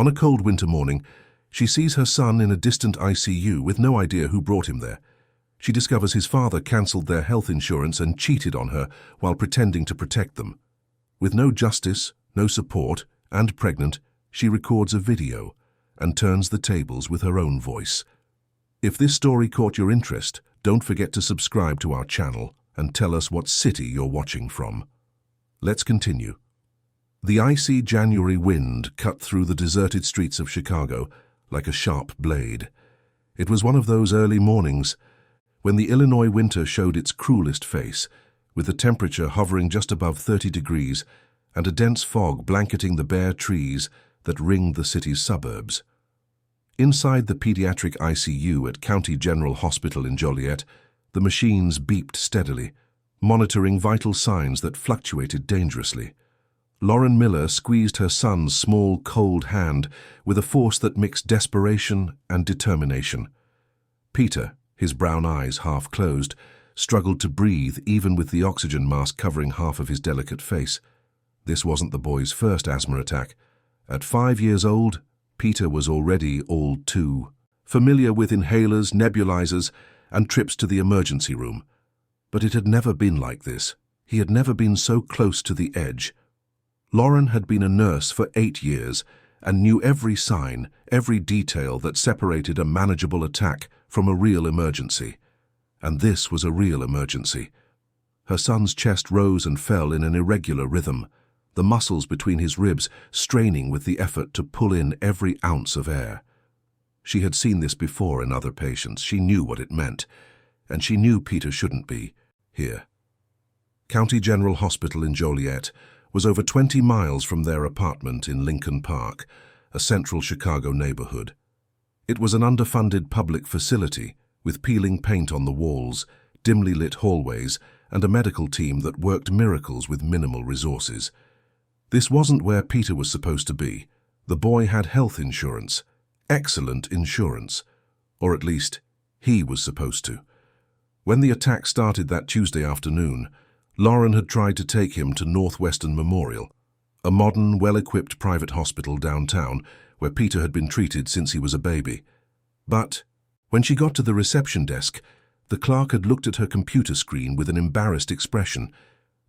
On a cold winter morning, she sees her son in a distant ICU with no idea who brought him there. She discovers his father cancelled their health insurance and cheated on her while pretending to protect them. With no justice, no support, and pregnant, she records a video and turns the tables with her own voice. If this story caught your interest, don't forget to subscribe to our channel and tell us what city you're watching from. Let's continue. The icy January wind cut through the deserted streets of Chicago like a sharp blade. It was one of those early mornings when the Illinois winter showed its cruelest face, with the temperature hovering just above 30 degrees and a dense fog blanketing the bare trees that ringed the city's suburbs. Inside the pediatric ICU at County General Hospital in Joliet, the machines beeped steadily, monitoring vital signs that fluctuated dangerously. Lauren Miller squeezed her son's small, cold hand with a force that mixed desperation and determination. Peter, his brown eyes half closed, struggled to breathe even with the oxygen mask covering half of his delicate face. This wasn't the boy's first asthma attack. At 5 years old, Peter was already all too familiar with inhalers, nebulizers, and trips to the emergency room. But it had never been like this. He had never been so close to the edge. Lauren had been a nurse for 8 years and knew every sign, every detail that separated a manageable attack from a real emergency. And this was a real emergency. Her son's chest rose and fell in an irregular rhythm, the muscles between his ribs straining with the effort to pull in every ounce of air. She had seen this before in other patients. She knew what it meant, and she knew Peter shouldn't be here. County General Hospital in Joliet was over 20 miles from their apartment in Lincoln Park, a central Chicago neighborhood. It was an underfunded public facility with peeling paint on the walls, dimly lit hallways, and a medical team that worked miracles with minimal resources. This wasn't where Peter was supposed to be. The boy had health insurance, excellent insurance, or at least he was supposed to. When the attack started that Tuesday afternoon, Lauren had tried to take him to Northwestern Memorial, a modern, well-equipped private hospital downtown where Peter had been treated since he was a baby. But when she got to the reception desk, the clerk had looked at her computer screen with an embarrassed expression.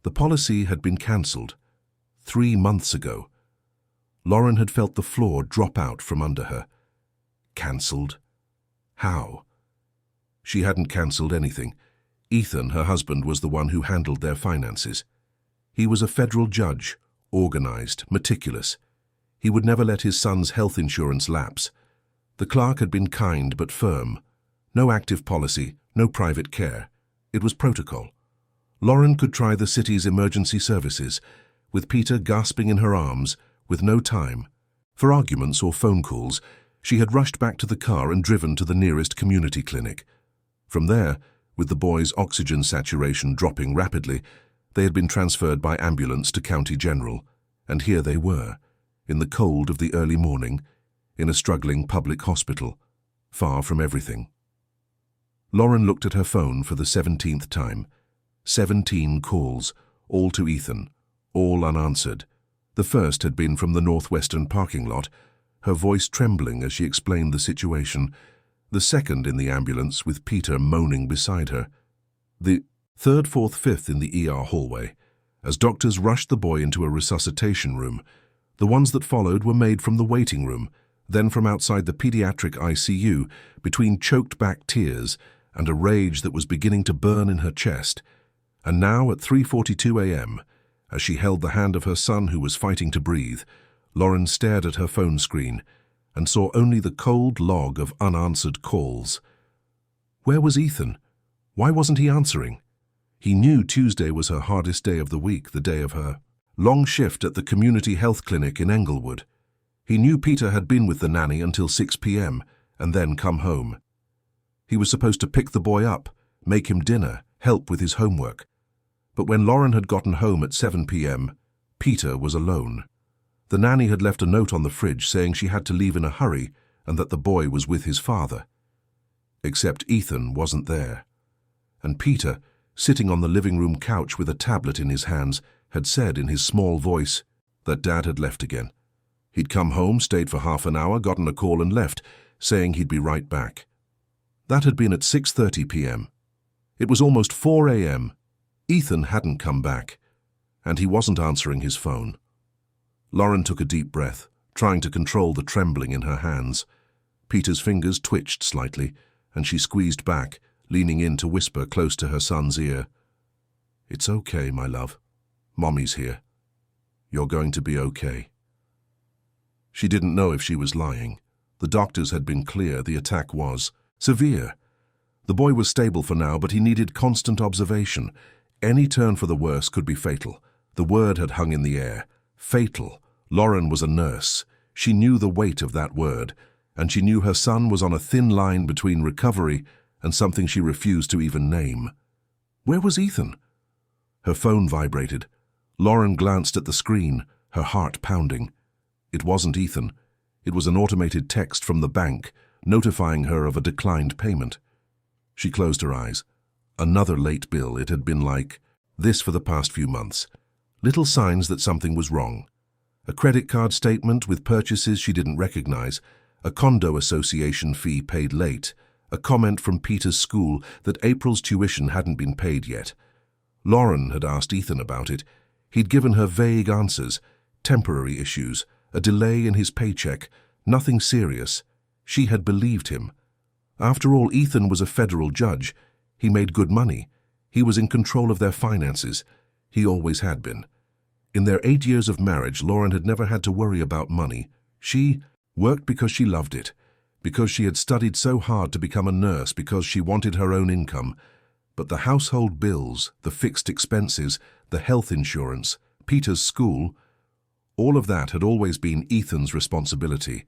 The policy had been cancelled 3 months ago. Lauren had felt the floor drop out from under her. Cancelled? How? She hadn't cancelled anything. Ethan, her husband, was the one who handled their finances. He was a federal judge, organized, meticulous. He would never let his son's health insurance lapse. The clerk had been kind but firm. No active policy, no private care. It was protocol. Lauren could try the city's emergency services, with Peter gasping in her arms, with no time. For arguments or phone calls, she had rushed back to the car and driven to the nearest community clinic. From there, with the boy's oxygen saturation dropping rapidly, they had been transferred by ambulance to County General, and here they were, in the cold of the early morning, in a struggling public hospital, far from everything. Lauren looked at her phone for the 17th time. 17 calls, all to Ethan, all unanswered. The first had been from the Northwestern parking lot, her voice trembling as she explained the situation. The second in the ambulance with Peter moaning beside her. The third, fourth, fifth in the ER hallway, as doctors rushed the boy into a resuscitation room. The ones that followed were made from the waiting room, then from outside the pediatric ICU, between choked-back tears and a rage that was beginning to burn in her chest. And now, at 3:42 a.m., as she held the hand of her son who was fighting to breathe, Lauren stared at her phone screen and saw only the cold log of unanswered calls. Where was Ethan? Why wasn't he answering? He knew Tuesday was her hardest day of the week, the day of her long shift at the community health clinic in Englewood. He knew Peter had been with the nanny until 6 p.m. and then come home. He was supposed to pick the boy up, make him dinner, help with his homework. But when Lauren had gotten home at 7 p.m., Peter was alone. The nanny had left a note on the fridge saying she had to leave in a hurry and that the boy was with his father. Except Ethan wasn't there. And Peter, sitting on the living room couch with a tablet in his hands, had said in his small voice that Dad had left again. He'd come home, stayed for half an hour, gotten a call and left, saying he'd be right back. That had been at 6:30 p.m. It was almost 4 a.m. Ethan hadn't come back, and he wasn't answering his phone. Lauren took a deep breath, trying to control the trembling in her hands. Peter's fingers twitched slightly, and she squeezed back, leaning in to whisper close to her son's ear. "It's okay, my love. Mommy's here. You're going to be okay." She didn't know if she was lying. The doctors had been clear the attack was severe. The boy was stable for now, but he needed constant observation. Any turn for the worse could be fatal. The word had hung in the air. Fatal. Lauren was a nurse. She knew the weight of that word, and she knew her son was on a thin line between recovery and something she refused to even name. Where was Ethan? Her phone vibrated. Lauren glanced at the screen, her heart pounding. It wasn't Ethan. It was an automated text from the bank, notifying her of a declined payment. She closed her eyes. Another late bill. It had been like this for the past few months. Little signs that something was wrong. A credit card statement with purchases she didn't recognize, a condo association fee paid late, a comment from Peter's school that April's tuition hadn't been paid yet. Lauren had asked Ethan about it. He'd given her vague answers, temporary issues, a delay in his paycheck, nothing serious. She had believed him. After all, Ethan was a federal judge. He made good money. He was in control of their finances. He always had been. In their 8 years of marriage, Lauren had never had to worry about money. She worked because she loved it, because she had studied so hard to become a nurse, because she wanted her own income. But the household bills, the fixed expenses, the health insurance, Peter's school, all of that had always been Ethan's responsibility,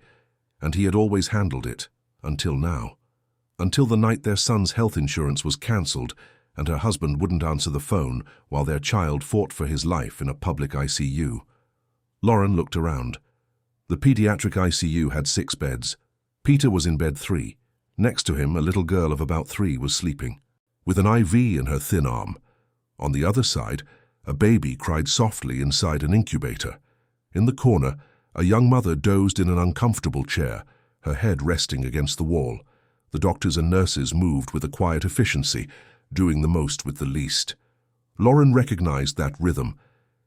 and he had always handled it, until now. Until the night their son's health insurance was cancelled and her husband wouldn't answer the phone while their child fought for his life in a public ICU. Lauren looked around. The pediatric ICU had 6 beds. Peter was in bed 3. Next to him, a little girl of about 3 was sleeping, with an IV in her thin arm. On the other side, a baby cried softly inside an incubator. In the corner, a young mother dozed in an uncomfortable chair, her head resting against the wall. The doctors and nurses moved with a quiet efficiency, doing the most with the least. Lauren recognized that rhythm.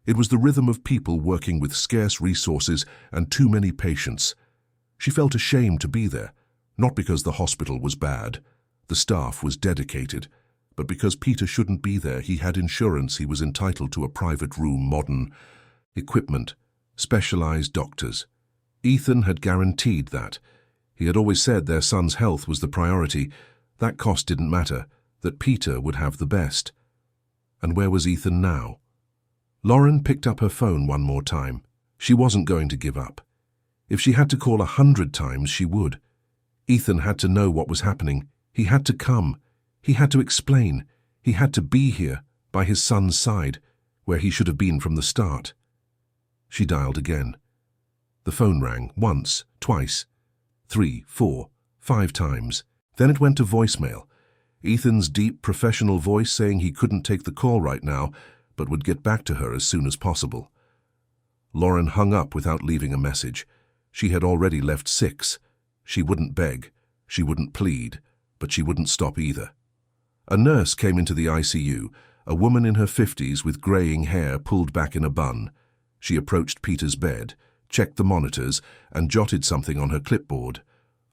It was the rhythm of people working with scarce resources and too many patients. She felt ashamed to be there, not because the hospital was bad. The staff was dedicated, but because Peter shouldn't be there. He had insurance. He was entitled to a private room, modern equipment, specialized doctors. Ethan had guaranteed that. He had always said their son's health was the priority. That cost didn't matter, that Peter would have the best. And where was Ethan now? Lauren picked up her phone one more time. She wasn't going to give up. If she had to call 100 times, she would. Ethan had to know what was happening. He had to come. He had to explain. He had to be here, by his son's side, where he should have been from the start. She dialed again. The phone rang once, twice, 3, 4, 5 times. Then it went to voicemail. Ethan's deep, professional voice saying he couldn't take the call right now, but would get back to her as soon as possible. Lauren hung up without leaving a message. She had already left 6. She wouldn't beg, she wouldn't plead, but she wouldn't stop either. A nurse came into the ICU, a woman in her 50s with graying hair pulled back in a bun. She approached Peter's bed, checked the monitors, and jotted something on her clipboard.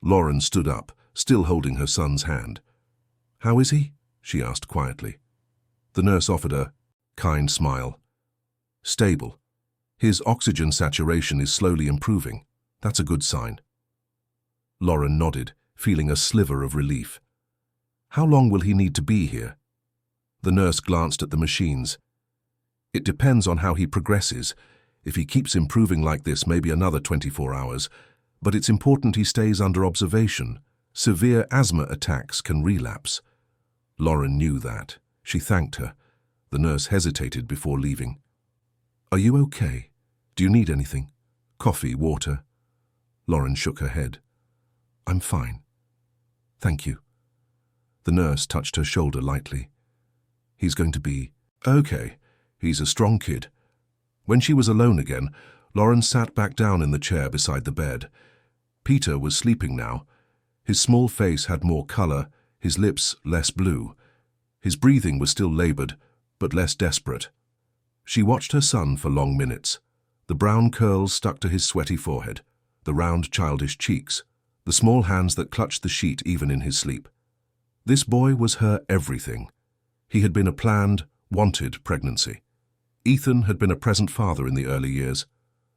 Lauren stood up, still holding her son's hand. "How is he?" she asked quietly. The nurse offered a kind smile. "Stable. His oxygen saturation is slowly improving. That's a good sign." Lauren nodded, feeling a sliver of relief. "How long will he need to be here?" The nurse glanced at the machines. "It depends on how he progresses. If he keeps improving like this, maybe another 24 hours. But it's important he stays under observation. Severe asthma attacks can relapse." Lauren knew that. She thanked her. The nurse hesitated before leaving. "Are you okay? Do you need anything? Coffee, water?" Lauren shook her head. "I'm fine. Thank you." The nurse touched her shoulder lightly. "He's going to be okay. He's a strong kid." When she was alone again, Lauren sat back down in the chair beside the bed. Peter was sleeping now. His small face had more color, his lips less blue. His breathing was still labored, but less desperate. She watched her son for long minutes. The brown curls stuck to his sweaty forehead, the round childish cheeks, the small hands that clutched the sheet even in his sleep. This boy was her everything. He had been a planned, wanted pregnancy. Ethan had been a present father in the early years,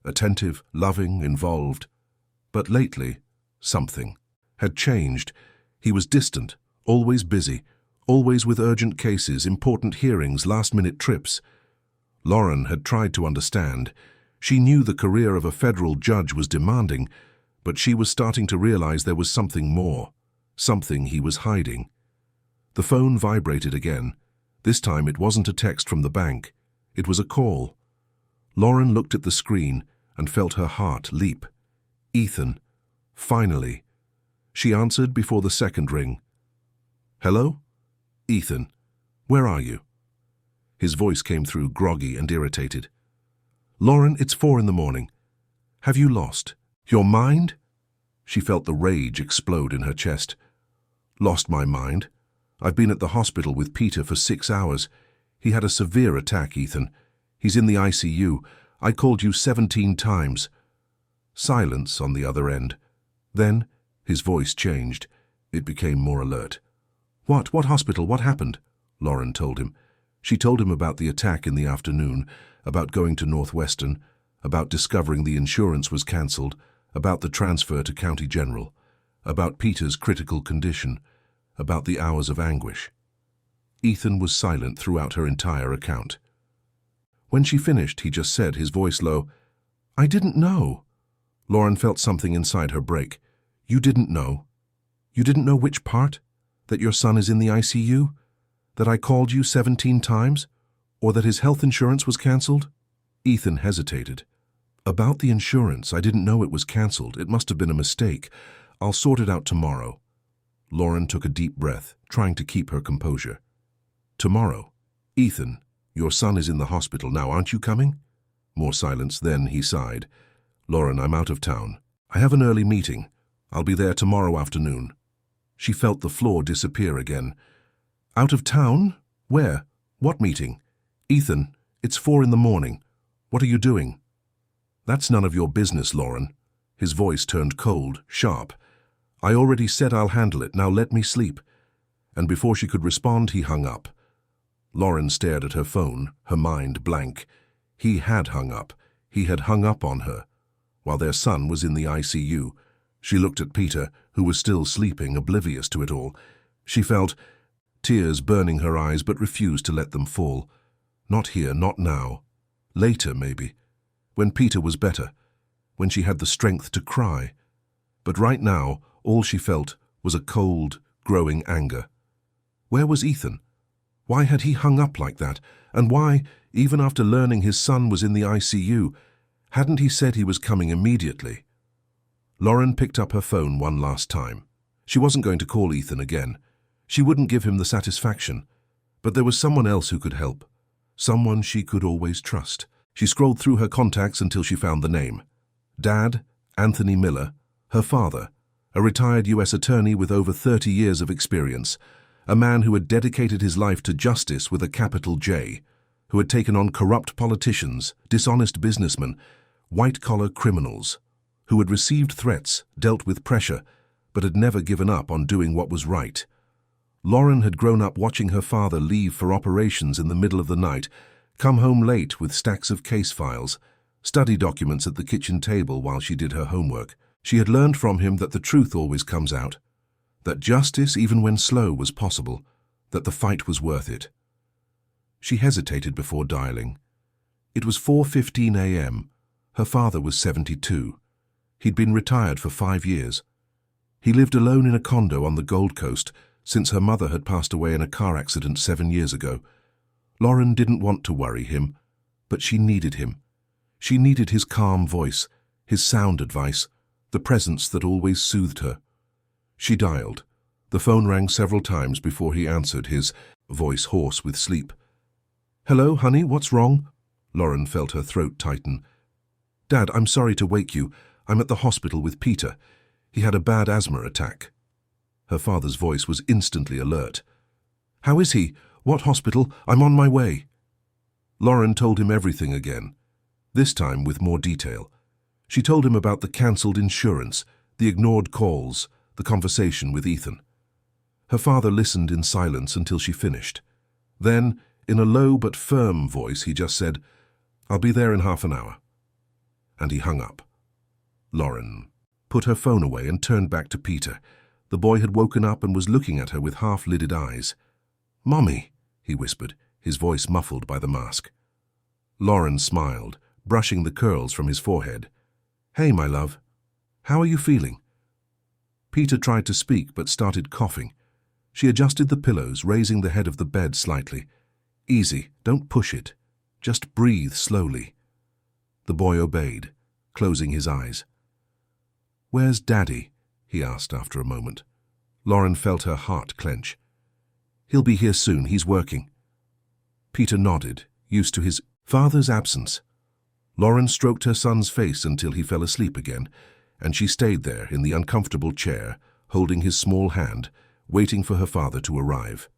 attentive, loving, involved. But lately, something had changed. He was distant, always busy, always with urgent cases, important hearings, last-minute trips. Lauren had tried to understand. She knew the career of a federal judge was demanding, but she was starting to realize there was something more, something he was hiding. The phone vibrated again. This time it wasn't a text from the bank. It was a call. Lauren looked at the screen and felt her heart leap. Ethan. Finally. She answered before the second ring. Hello? Ethan. Where are you? His voice came through groggy and irritated. Lauren, it's 4 a.m. Have you lost your mind? She felt the rage explode in her chest. Lost my mind? I've been at the hospital with Peter for 6 hours. He had a severe attack, Ethan. He's in the ICU. I called you 17 times. Silence on the other end. Then his voice changed. It became more alert. What hospital? What happened? Lauren told him. She told him about the attack in the afternoon, about going to Northwestern, about discovering the insurance was cancelled, about the transfer to County General, about Peter's critical condition, about the hours of anguish. Ethan was silent throughout her entire account. When she finished, he just said, his voice low, I didn't know. Lauren felt something inside her break. You didn't know? You didn't know which part? That your son is in the ICU? That I called you 17 times? Or that his health insurance was cancelled? Ethan hesitated. About the insurance, I didn't know it was cancelled. It must have been a mistake. I'll sort it out tomorrow. Lauren took a deep breath, trying to keep her composure. Tomorrow? Ethan, your son is in the hospital now, aren't you coming? More silence, then he sighed. Lauren, I'm out of town. I have an early meeting. I'll be there tomorrow afternoon. She felt the floor disappear again. Out of town? Where? What meeting? Ethan, it's 4 a.m. What are you doing? That's none of your business, Lauren. His voice turned cold, sharp. I already said I'll handle it, now let me sleep. And before she could respond, he hung up. Lauren stared at her phone, her mind blank. He had hung up. He had hung up on her. While their son was in the ICU, she looked at Peter, who was still sleeping, oblivious to it all. She felt tears burning her eyes, but refused to let them fall. Not here, not now. Later, maybe. When Peter was better. When she had the strength to cry. But right now, all she felt was a cold, growing anger. Where was Ethan? Why had he hung up like that? And why, even after learning his son was in the ICU, hadn't he said he was coming immediately? Lauren picked up her phone one last time. She wasn't going to call Ethan again. She wouldn't give him the satisfaction. But there was someone else who could help. Someone she could always trust. She scrolled through her contacts until she found the name. Dad, Anthony Miller. Her father, a retired U.S. attorney with over 30 years of experience. A man who had dedicated his life to justice with a capital J. Who had taken on corrupt politicians, dishonest businessmen, white-collar criminals. Who had received threats, dealt with pressure, but had never given up on doing what was right. Lauren had grown up watching her father leave for operations in the middle of the night, come home late with stacks of case files, study documents at the kitchen table while she did her homework. She had learned from him that the truth always comes out, that justice, even when slow, was possible, that the fight was worth it. She hesitated before dialing. It was 4:15 a.m. Her father was 72. He'd been retired for 5 years. He lived alone in a condo on the Gold Coast since her mother had passed away in a car accident 7 years ago. Lauren didn't want to worry him, but she needed him. She needed his calm voice, his sound advice, the presence that always soothed her. She dialed. The phone rang several times before he answered, his voice hoarse with sleep. Hello, honey, what's wrong? Lauren felt her throat tighten. Dad, I'm sorry to wake you. I'm at the hospital with Peter. He had a bad asthma attack. Her father's voice was instantly alert. How is he? What hospital? I'm on my way. Lauren told him everything again, this time with more detail. She told him about the cancelled insurance, the ignored calls, the conversation with Ethan. Her father listened in silence until she finished. Then, in a low but firm voice, he just said, "I'll be there in half an hour." And he hung up. Lauren put her phone away and turned back to Peter. The boy had woken up and was looking at her with half-lidded eyes. "Mommy," he whispered, his voice muffled by the mask. Lauren smiled, brushing the curls from his forehead. "Hey, my love. How are you feeling?" Peter tried to speak but started coughing. She adjusted the pillows, raising the head of the bed slightly. "Easy, don't push it. Just breathe slowly." The boy obeyed, closing his eyes. "Where's Daddy?" he asked after a moment. Lauren felt her heart clench. "He'll be here soon, he's working." Peter nodded, used to his father's absence. Lauren stroked her son's face until he fell asleep again, and she stayed there in the uncomfortable chair, holding his small hand, waiting for her father to arrive.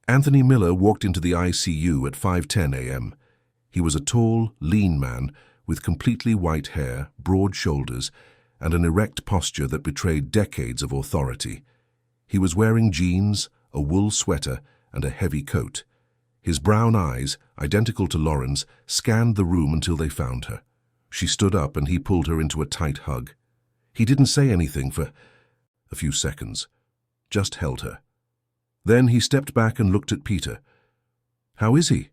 Anthony Miller walked into the ICU at 5:10 a.m. He was a tall, lean man with completely white hair, broad shoulders, and an erect posture that betrayed decades of authority. He was wearing jeans, a wool sweater, and a heavy coat. His brown eyes, identical to Lauren's, scanned the room until they found her. She stood up and he pulled her into a tight hug. He didn't say anything for a few seconds, just held her. Then he stepped back and looked at Peter. "How is he?"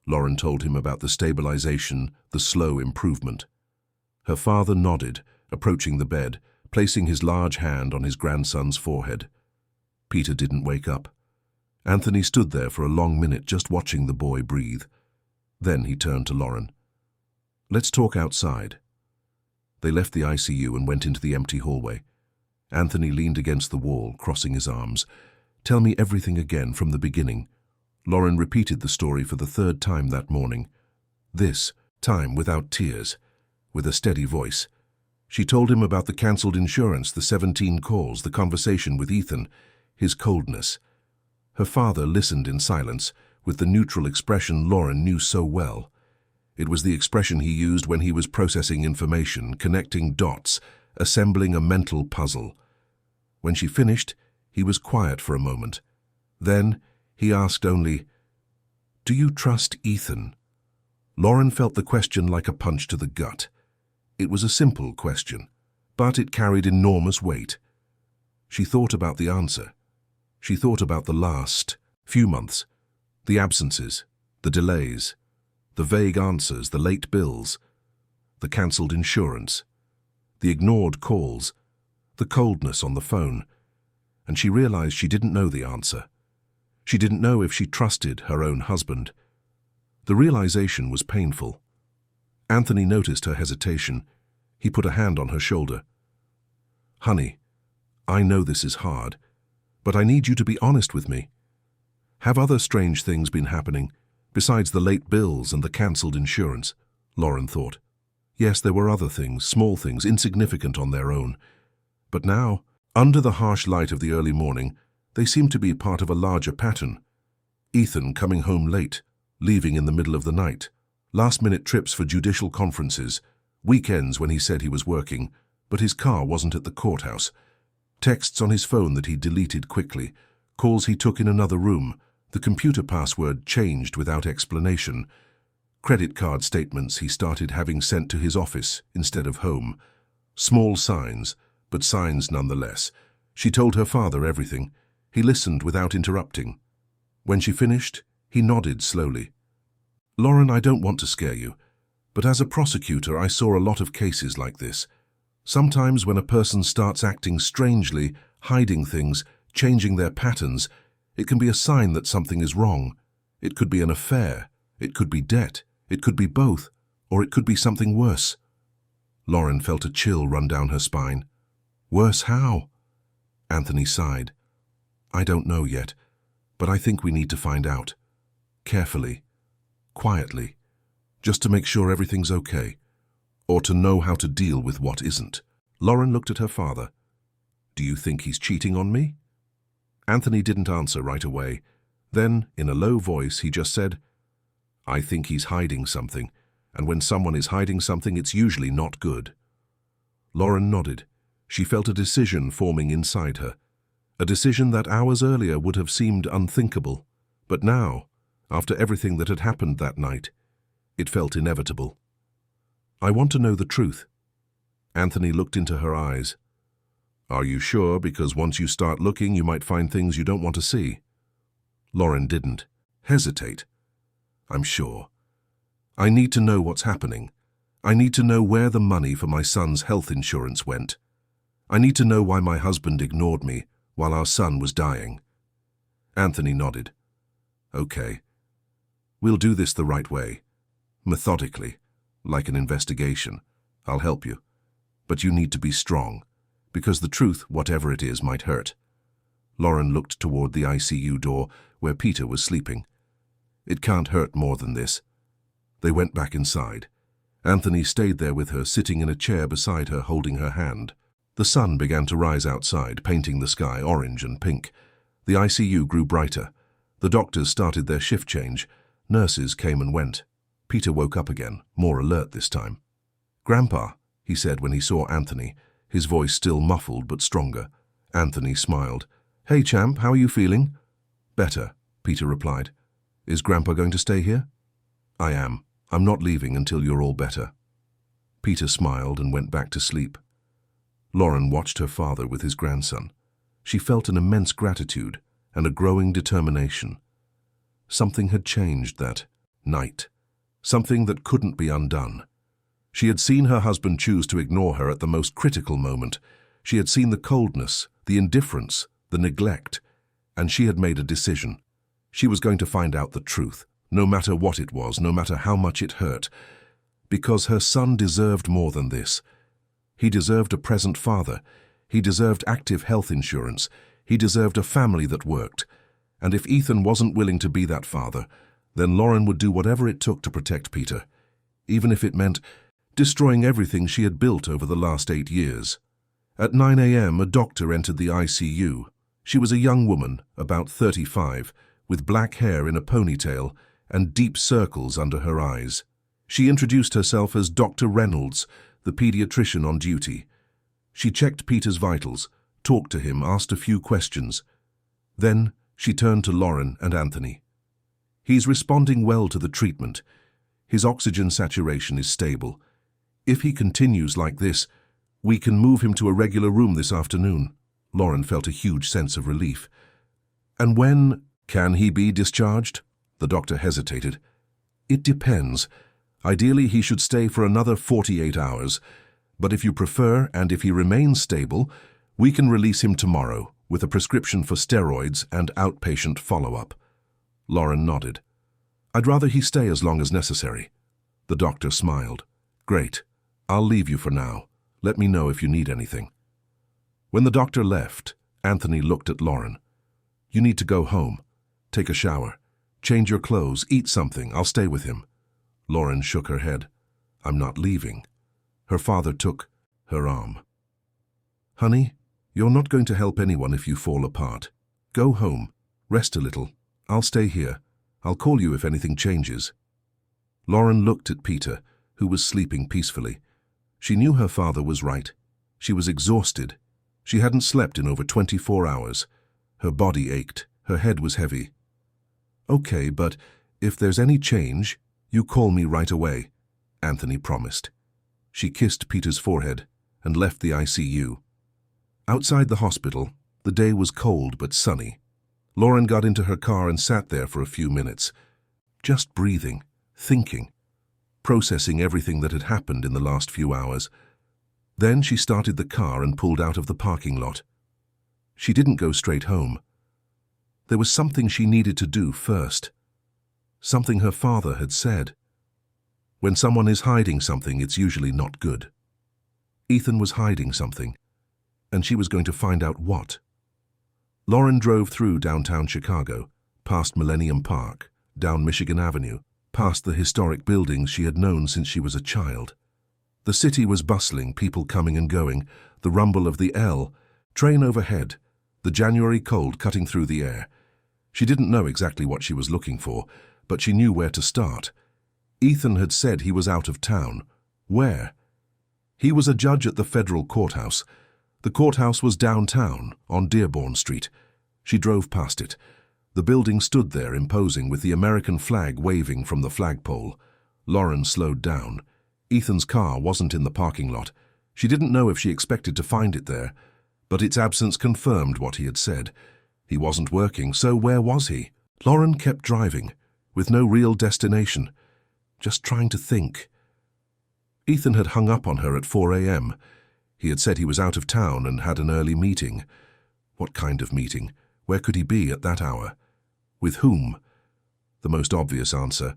Lauren told him about the stabilization, the slow improvement. Her father nodded, approaching the bed, placing his large hand on his grandson's forehead. Peter didn't wake up. Anthony stood there for a long minute just watching the boy breathe. Then he turned to Lauren. "Let's talk outside." They left the ICU and went into the empty hallway. Anthony leaned against the wall, crossing his arms. "Tell me everything again from the beginning." Lauren repeated the story for the third time that morning. This time without tears, with a steady voice. She told him about the cancelled insurance, the 17 calls, the conversation with Ethan, his coldness. Her father listened in silence, with the neutral expression Lauren knew so well. It was the expression he used when he was processing information, connecting dots, assembling a mental puzzle. When she finished, he was quiet for a moment. Then he asked only, "Do you trust Ethan?" Lauren felt the question like a punch to the gut. It was a simple question, but it carried enormous weight. She thought about the answer. She thought about the last few months, the absences, the delays, the vague answers, the late bills, the cancelled insurance, the ignored calls, the coldness on the phone, and she realized she didn't know the answer. She didn't know if she trusted her own husband. The realization was painful. Anthony noticed her hesitation. He put a hand on her shoulder. "Honey, I know this is hard, but I need you to be honest with me. Have other strange things been happening, besides the late bills and the cancelled insurance?" Lauren thought. Yes, there were other things, small things, insignificant on their own. But now, under the harsh light of the early morning, they seemed to be part of a larger pattern. Ethan coming home late, leaving in the middle of the night, last-minute trips for judicial conferences, weekends when he said he was working, but his car wasn't at the courthouse, texts on his phone that he deleted quickly, calls he took in another room, the computer password changed without explanation, credit card statements he started having sent to his office instead of home. Small signs, but signs nonetheless. She told her father everything. He listened without interrupting. When she finished, he nodded slowly. "Lauren, I don't want to scare you, but as a prosecutor I saw a lot of cases like this. Sometimes when a person starts acting strangely, hiding things, changing their patterns, it can be a sign that something is wrong. It could be an affair, it could be debt, it could be both, or it could be something worse." Lauren felt a chill run down her spine. "Worse how?" Anthony sighed. "I don't know yet, but I think we need to find out. Carefully, quietly, just to make sure everything's okay." or to know how to deal with what isn't. Lauren looked at her father. Do you think he's cheating on me? Anthony didn't answer right away. Then, in a low voice, he just said, I think he's hiding something, and when someone is hiding something, it's usually not good. Lauren nodded. She felt a decision forming inside her. A decision that hours earlier would have seemed unthinkable, but now, after everything that had happened that night, it felt inevitable. I want to know the truth. Anthony looked into her eyes. Are you sure? Because once you start looking, you might find things you don't want to see. Lauren didn't hesitate. I'm sure. I need to know what's happening. I need to know where the money for my son's health insurance went. I need to know why my husband ignored me while our son was dying. Anthony nodded. Okay. We'll do this the right way. Methodically, like an investigation. I'll help you. But you need to be strong, because the truth, whatever it is, might hurt. Lauren looked toward the ICU door where Peter was sleeping. It can't hurt more than this. They went back inside. Anthony stayed there with her, sitting in a chair beside her, holding her hand. The sun began to rise outside, painting the sky orange and pink. The ICU grew brighter. The doctors started their shift change. Nurses came and went. Peter woke up again, more alert this time. Grandpa, he said when he saw Anthony, his voice still muffled but stronger. Anthony smiled. Hey, champ, how are you feeling? Better, Peter replied. Is Grandpa going to stay here? I am. I'm not leaving until you're all better. Peter smiled and went back to sleep. Lauren watched her father with his grandson. She felt an immense gratitude and a growing determination. Something had changed that night. Something that couldn't be undone. She had seen her husband choose to ignore her at the most critical moment. She had seen the coldness, the indifference, the neglect, and she had made a decision. She was going to find out the truth, no matter what it was, no matter how much it hurt, because her son deserved more than this. He deserved a present father. He deserved active health insurance. He deserved a family that worked. And if Ethan wasn't willing to be that father, then Lauren would do whatever it took to protect Peter, even if it meant destroying everything she had built over the last 8 years. At 9 a.m., a doctor entered the ICU. She was a young woman, about 35, with black hair in a ponytail and deep circles under her eyes. She introduced herself as Dr. Reynolds, the pediatrician on duty. She checked Peter's vitals, talked to him, asked a few questions. Then she turned to Lauren and Anthony. He's responding well to the treatment. His oxygen saturation is stable. If he continues like this, we can move him to a regular room this afternoon. Lauren felt a huge sense of relief. And when can he be discharged? The doctor hesitated. It depends. Ideally, he should stay for another 48 hours. But if you prefer, and if he remains stable, we can release him tomorrow with a prescription for steroids and outpatient follow-up. Lauren nodded. I'd rather he stay as long as necessary. The doctor smiled. Great. I'll leave you for now. Let me know if you need anything. When the doctor left, Anthony looked at Lauren. You need to go home. Take a shower. Change your clothes. Eat something. I'll stay with him. Lauren shook her head. I'm not leaving. Her father took her arm. Honey, you're not going to help anyone if you fall apart. Go home. Rest a little. I'll stay here. I'll call you if anything changes. Lauren looked at Peter, who was sleeping peacefully. She knew her father was right. She was exhausted. She hadn't slept in over 24 hours. Her body ached. Her head was heavy. Okay, but if there's any change, you call me right away, Anthony promised. She kissed Peter's forehead and left the ICU. Outside the hospital, the day was cold but sunny. Lauren got into her car and sat there for a few minutes, just breathing, thinking, processing everything that had happened in the last few hours. Then she started the car and pulled out of the parking lot. She didn't go straight home. There was something she needed to do first. Something her father had said. When someone is hiding something, it's usually not good. Ethan was hiding something, and she was going to find out what. Lauren drove through downtown Chicago, past Millennium Park, down Michigan Avenue, past the historic buildings she had known since she was a child. The city was bustling, people coming and going, the rumble of the L, train overhead, the January cold cutting through the air. She didn't know exactly what she was looking for, but she knew where to start. Ethan had said he was out of town. Where? He was a judge at the federal courthouse. The courthouse was downtown, on Dearborn Street. She drove past it. The building stood there, imposing, with the American flag waving from the flagpole. Lauren slowed down. Ethan's car wasn't in the parking lot. She didn't know if she expected to find it there, but its absence confirmed what he had said. He wasn't working, so where was he? Lauren kept driving, with no real destination, just trying to think. Ethan had hung up on her at 4 a.m. He had said he was out of town and had an early meeting. What kind of meeting? Where could he be at that hour? With whom? The most obvious answer,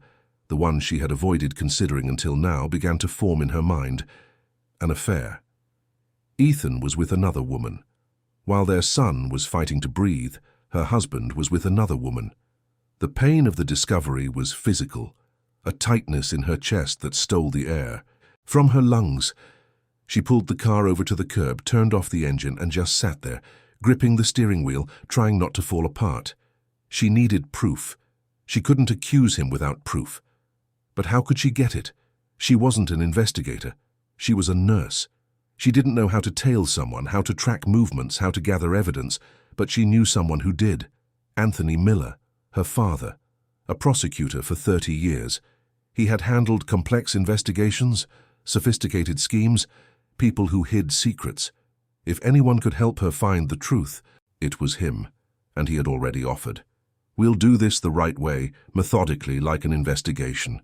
the one she had avoided considering until now, began to form in her mind. An affair. Ethan was with another woman. While their son was fighting to breathe, her husband was with another woman. The pain of the discovery was physical, a tightness in her chest that stole the air from her lungs. She pulled the car over to the curb, turned off the engine, and just sat there, gripping the steering wheel, trying not to fall apart. She needed proof. She couldn't accuse him without proof. But how could she get it? She wasn't an investigator. She was a nurse. She didn't know how to tail someone, how to track movements, how to gather evidence, but she knew someone who did. Anthony Miller, her father, a prosecutor for 30 years. He had handled complex investigations, sophisticated schemes, people who hid secrets. If anyone could help her find the truth, it was him, and he had already offered. We'll do this the right way, methodically, like an investigation.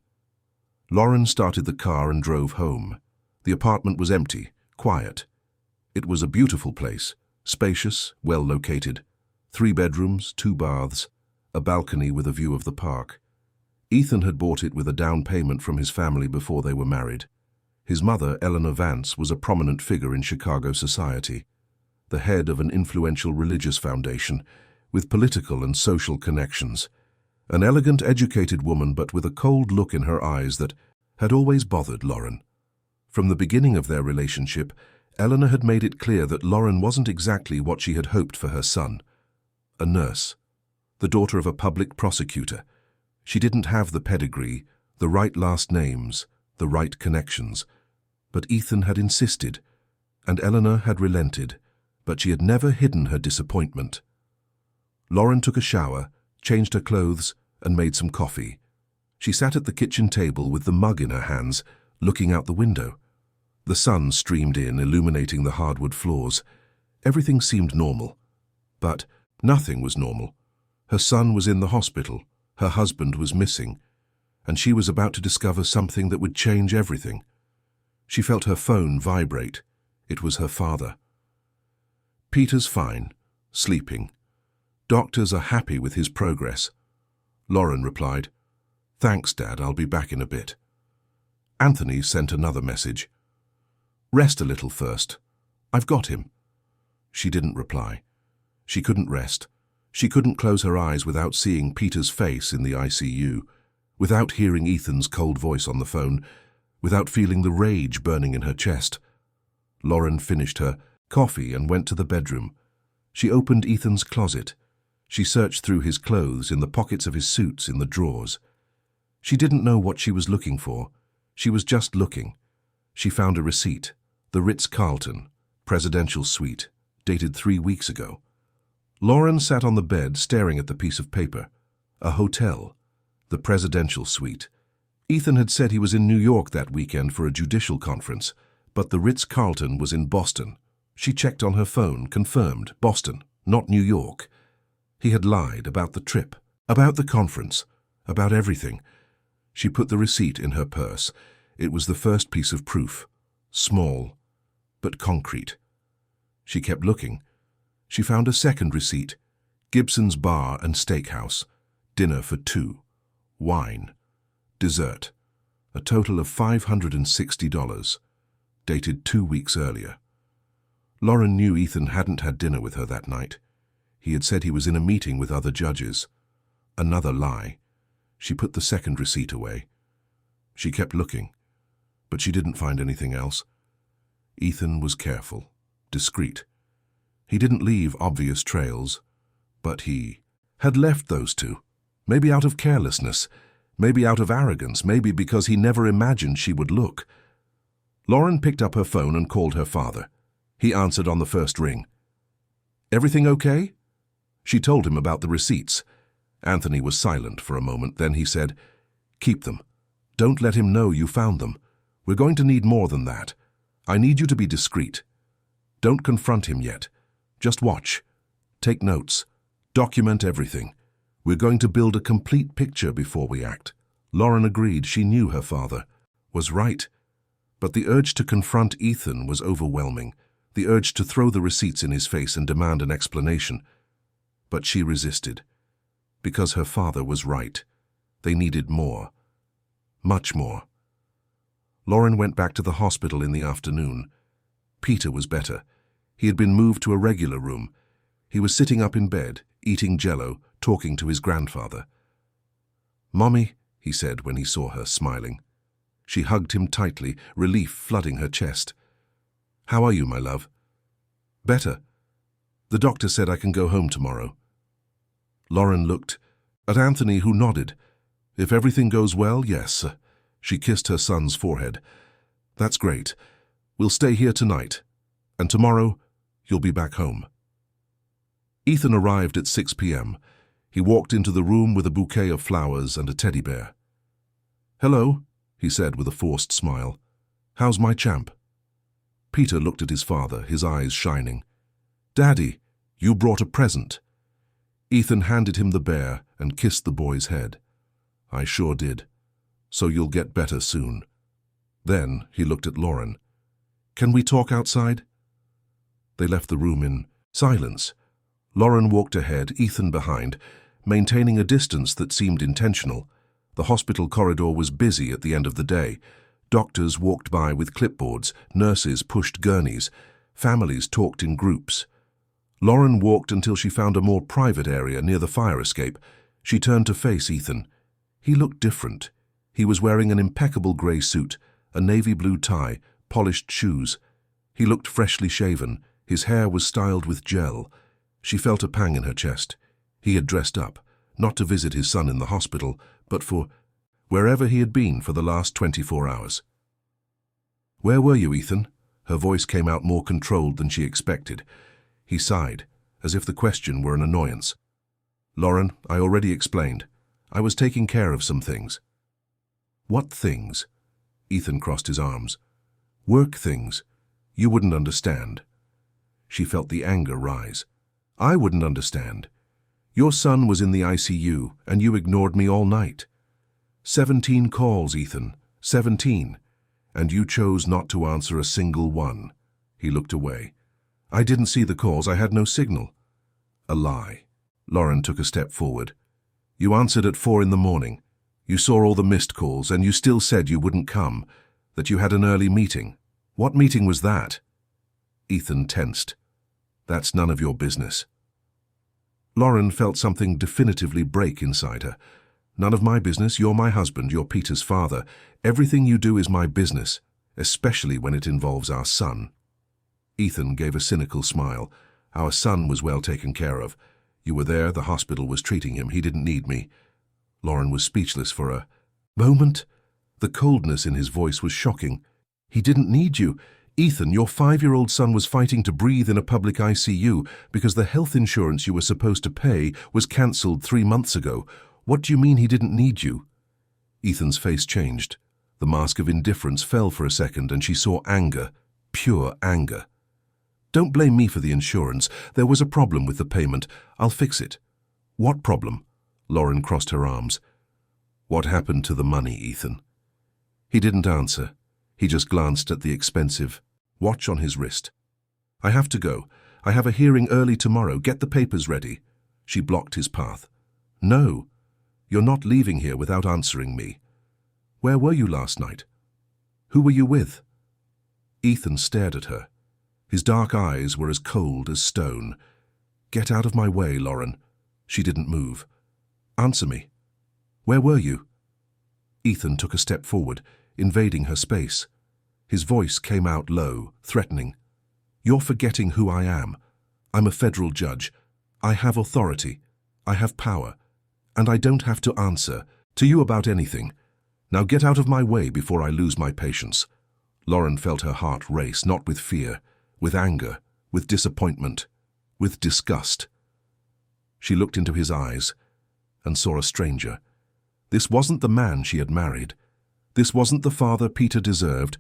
Lauren started the car and drove home. The apartment was empty, quiet. It was a beautiful place, spacious, well located. 3 bedrooms, 2 baths, a balcony with a view of the park. Ethan had bought it with a down payment from his family before they were married. His mother, Eleanor Vance, was a prominent figure in Chicago society, the head of an influential religious foundation, with political and social connections. An elegant, educated woman, but with a cold look in her eyes that had always bothered Lauren. From the beginning of their relationship, Eleanor had made it clear that Lauren wasn't exactly what she had hoped for her son. A nurse, the daughter of a public prosecutor. She didn't have the pedigree, the right last names, the right connections. But Ethan had insisted, and Eleanor had relented, but she had never hidden her disappointment. Lauren took a shower, changed her clothes, and made some coffee. She sat at the kitchen table with the mug in her hands, looking out the window. The sun streamed in, illuminating the hardwood floors. Everything seemed normal. But nothing was normal. Her son was in the hospital, her husband was missing, and she was about to discover something that would change everything. She felt her phone vibrate. It was her father. Peter's fine, sleeping. Doctors are happy with his progress. Lauren replied, "Thanks, Dad, I'll be back in a bit." Anthony sent another message. "Rest a little first. I've got him." She didn't reply. She couldn't rest. She couldn't close her eyes without seeing Peter's face in the ICU, without hearing Ethan's cold voice on the phone, without feeling the rage burning in her chest. Lauren finished her coffee and went to the bedroom. She opened Ethan's closet. She searched through his clothes, in the pockets of his suits, in the drawers. She didn't know what she was looking for. She was just looking. She found a receipt, the Ritz-Carlton, presidential suite, dated 3 weeks ago. Lauren sat on the bed staring at the piece of paper. A hotel, the presidential suite. Ethan had said he was in New York that weekend for a judicial conference, but the Ritz-Carlton was in Boston. She checked on her phone, confirmed, Boston, not New York. He had lied about the trip, about the conference, about everything. She put the receipt in her purse. It was the first piece of proof, small, but concrete. She kept looking. She found a second receipt, Gibson's Bar and Steakhouse, dinner for 2, wine, dessert, a total of $560, dated 2 weeks earlier. Lauren knew Ethan hadn't had dinner with her that night. He had said he was in a meeting with other judges. Another lie. She put the second receipt away. She kept looking. but she didn't find anything else. Ethan was careful, discreet. He didn't leave obvious trails, but he had left those two. Maybe out of carelessness, maybe out of arrogance, maybe because he never imagined she would look. Lauren picked up her phone and called her father. He answered on the first ring. "Everything okay?" She told him about the receipts. Anthony was silent for a moment, then he said, "Keep them. Don't let him know you found them. We're going to need more than that. I need you to be discreet. Don't confront him yet. Just watch. Take notes. Document everything. We're going to build a complete picture before we act." Lauren agreed. She knew her father was right. But the urge to confront Ethan was overwhelming, the urge to throw the receipts in his face and demand an explanation. But she resisted. Because her father was right. They needed more. Much more. Lauren went back to the hospital in the afternoon. Peter was better. He had been moved to a regular room. He was sitting up in bed, eating Jell-O, talking to his grandfather. "Mommy," he said when he saw her, smiling. She hugged him tightly, relief flooding her chest. "How are you, my love?" "Better. The doctor said I can go home tomorrow." Lauren looked at Anthony, who nodded. "If everything goes well, yes." She kissed her son's forehead. "That's great. We'll stay here tonight. And tomorrow, you'll be back home." Ethan arrived at 6 p.m. He walked into the room with a bouquet of flowers and a teddy bear. "Hello," he said with a forced smile. "How's my champ?" Peter looked at his father, his eyes shining. "Daddy, you brought a present." Ethan handed him the bear and kissed the boy's head. "I sure did. So you'll get better soon." Then he looked at Lauren. "Can we talk outside?" They left the room in silence. Lauren walked ahead, Ethan behind, maintaining a distance that seemed intentional. The hospital corridor was busy at the end of the day. Doctors walked by with clipboards, nurses pushed gurneys, families talked in groups. Lauren walked until she found a more private area near the fire escape. She turned to face Ethan. He looked different. He was wearing an impeccable grey suit, a navy blue tie, polished shoes. He looked freshly shaven. His hair was styled with gel. She felt a pang in her chest. He had dressed up, not to visit his son in the hospital, but for wherever he had been for the last 24 hours. "Where were you, Ethan?" Her voice came out more controlled than she expected. He sighed, as if the question were an annoyance. "Lauren, I already explained. I was taking care of some things." "What things?" Ethan crossed his arms. "Work things. You wouldn't understand." She felt the anger rise. "I wouldn't understand. Your son was in the ICU, and you ignored me all night. 17 calls, Ethan. 17. And you chose not to answer a single one." He looked away. "I didn't see the calls. I had no signal." "A lie." Lauren took a step forward. "You answered at 4 in the morning. You saw all the missed calls, and you still said you wouldn't come, that you had an early meeting. What meeting was that?" Ethan tensed. "That's none of your business." Lauren felt something definitively break inside her. "None of my business. You're my husband. You're Peter's father. Everything you do is my business, especially when it involves our son." Ethan gave a cynical smile. "Our son was well taken care of. You were there. The hospital was treating him. He didn't need me." Lauren was speechless for a moment. The coldness in his voice was shocking. "He didn't need you. Ethan, your 5-year-old son was fighting to breathe in a public ICU because the health insurance you were supposed to pay was cancelled 3 months ago. What do you mean he didn't need you?" Ethan's face changed. The mask of indifference fell for a second and she saw anger, pure anger. "Don't blame me for the insurance. There was a problem with the payment. I'll fix it." "What problem?" Lauren crossed her arms. "What happened to the money, Ethan?" He didn't answer. He just glanced at the expensive watch on his wrist. "I have to go. I have a hearing early tomorrow. Get the papers ready." She blocked his path. "No. You're not leaving here without answering me. Where were you last night? Who were you with?" Ethan stared at her. His dark eyes were as cold as stone. "Get out of my way, Lauren." She didn't move. "Answer me. Where were you?" Ethan took a step forward, invading her space. His voice came out low, threatening. "You're forgetting who I am. I'm a federal judge. I have authority. I have power. And I don't have to answer to you about anything. Now get out of my way before I lose my patience." Lauren felt her heart race, not with fear, with anger, with disappointment, with disgust. She looked into his eyes and saw a stranger. This wasn't the man she had married. This wasn't the father Peter deserved.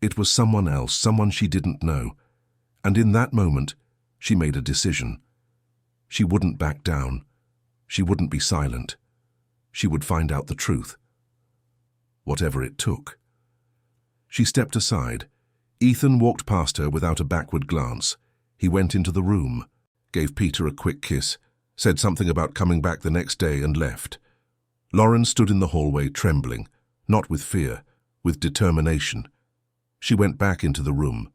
It was someone else, someone she didn't know. And in that moment, she made a decision. She wouldn't back down. She wouldn't be silent. She would find out the truth. Whatever it took. She stepped aside. Ethan walked past her without a backward glance. He went into the room, gave Peter a quick kiss, said something about coming back the next day and left. Lauren stood in the hallway trembling, not with fear, with determination. She went back into the room.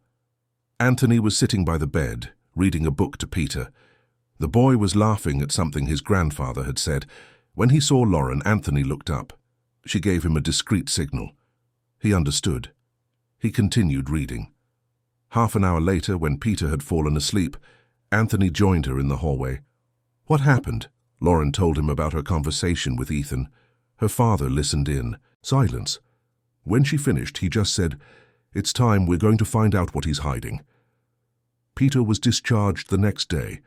Anthony was sitting by the bed, reading a book to Peter. The boy was laughing at something his grandfather had said. When he saw Lauren, Anthony looked up. She gave him a discreet signal. He understood. He continued reading. Half an hour later, when Peter had fallen asleep, Anthony joined her in the hallway. "What happened?" Lauren told him about her conversation with Ethan. Her father listened in. Silence. When she finished, he just said, "It's time, we're going to find out what he's hiding." Peter was discharged the next day.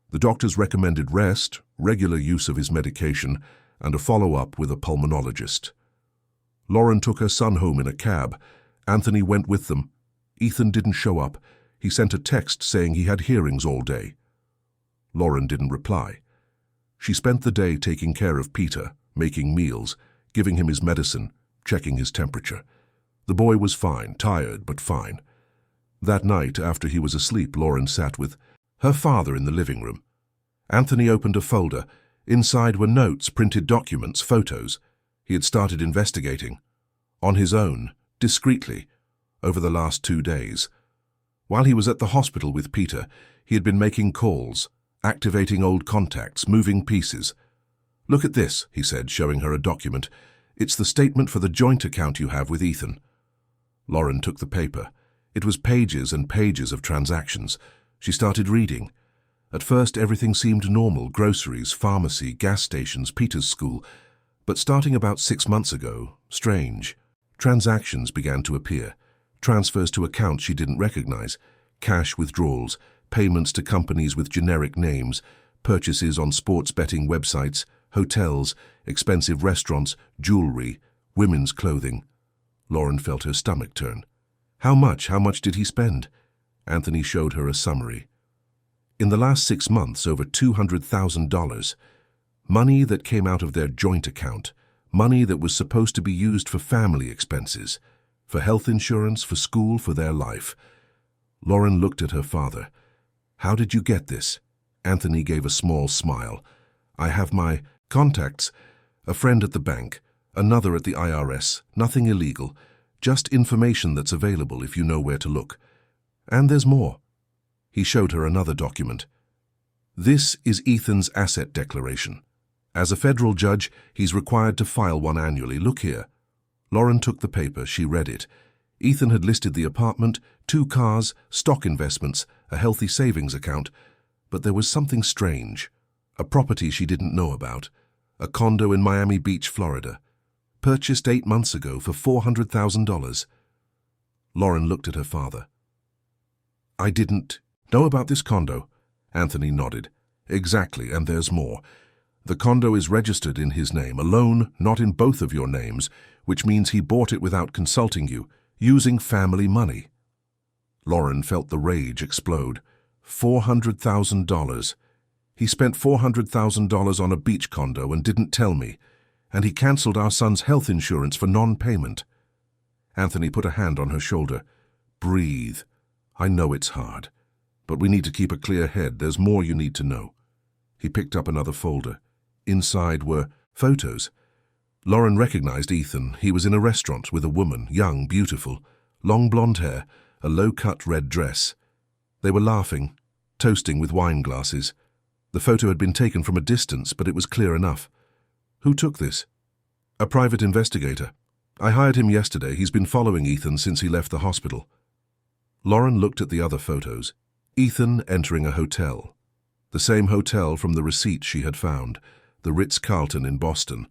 The doctors recommended rest, regular use of his medication, and a follow-up with a pulmonologist. Lauren took her son home in a cab. Anthony went with them. Ethan didn't show up. He sent a text saying he had hearings all day. Lauren didn't reply. She spent the day taking care of Peter, making meals, giving him his medicine, checking his temperature. The boy was fine, tired, but fine. That night, after he was asleep, Lauren sat with her father in the living room. Anthony opened a folder. Inside were notes, printed documents, photos. He had started investigating. On his own, discreetly, over the last 2 days. While he was at the hospital with Peter, he had been making calls, activating old contacts, moving pieces. "Look at this," he said, showing her a document. "It's the statement for the joint account you have with Ethan." Lauren took the paper. It was pages and pages of transactions. She started reading. At first, everything seemed normal: groceries, pharmacy, gas stations, Peter's school. But starting about 6 months ago, strange. Transactions began to appear. Transfers to accounts she didn't recognize, cash withdrawals, payments to companies with generic names, purchases on sports betting websites, hotels, expensive restaurants, jewelry, women's clothing. Lauren felt her stomach turn. How much? How much did he spend? Anthony showed her a summary. In the last 6 months, over $200,000. Money that came out of their joint account. Money that was supposed to be used for family expenses, for health insurance, for school, for their life. Lauren looked at her father. "How did you get this?" Anthony gave a small smile. "I have my contacts, a friend at the bank, another at the IRS, nothing illegal, just information that's available if you know where to look. And there's more." He showed her another document. "This is Ethan's asset declaration. As a federal judge, he's required to file one annually. Look here." Lauren took the paper. She read it. Ethan had listed the apartment, 2 cars, stock investments, a healthy savings account. But there was something strange. A property she didn't know about. A condo in Miami Beach, Florida. Purchased 8 months ago for $400,000. Lauren looked at her father. "I didn't know about this condo." Anthony nodded. "Exactly, and there's more. The condo is registered in his name, a loan, not in both of your names, which means he bought it without consulting you, using family money." Lauren felt the rage explode. $400,000. He spent $400,000 on a beach condo and didn't tell me, and he cancelled our son's health insurance for non-payment. Anthony put a hand on her shoulder. "Breathe. I know it's hard, but we need to keep a clear head. There's more you need to know." He picked up another folder. Inside were photos. Lauren recognized Ethan. He was in a restaurant with a woman, young, beautiful, long blonde hair, a low-cut red dress. They were laughing, toasting with wine glasses. The photo had been taken from a distance, but it was clear enough. "Who took this?" "A private investigator. I hired him yesterday. He's been following Ethan since he left the hospital. Lauren looked at the other photos. Ethan entering a hotel. The same hotel from the receipt she had found, the Ritz-Carlton in Boston.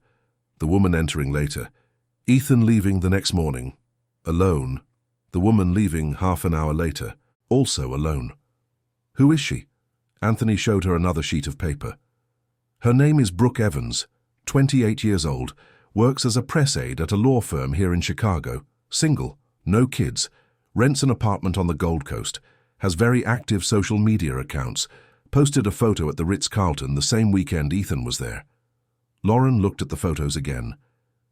The woman entering later. Ethan leaving the next morning, alone. The woman leaving half an hour later, also alone. Who is she? Anthony showed her another sheet of paper. Her name is Brooke Evans, 28 years old, works as a press aide at a law firm here in Chicago, single, no kids, rents an apartment on the Gold Coast, has very active social media accounts, posted a photo at the Ritz-Carlton the same weekend Ethan was there. Lauren looked at the photos again.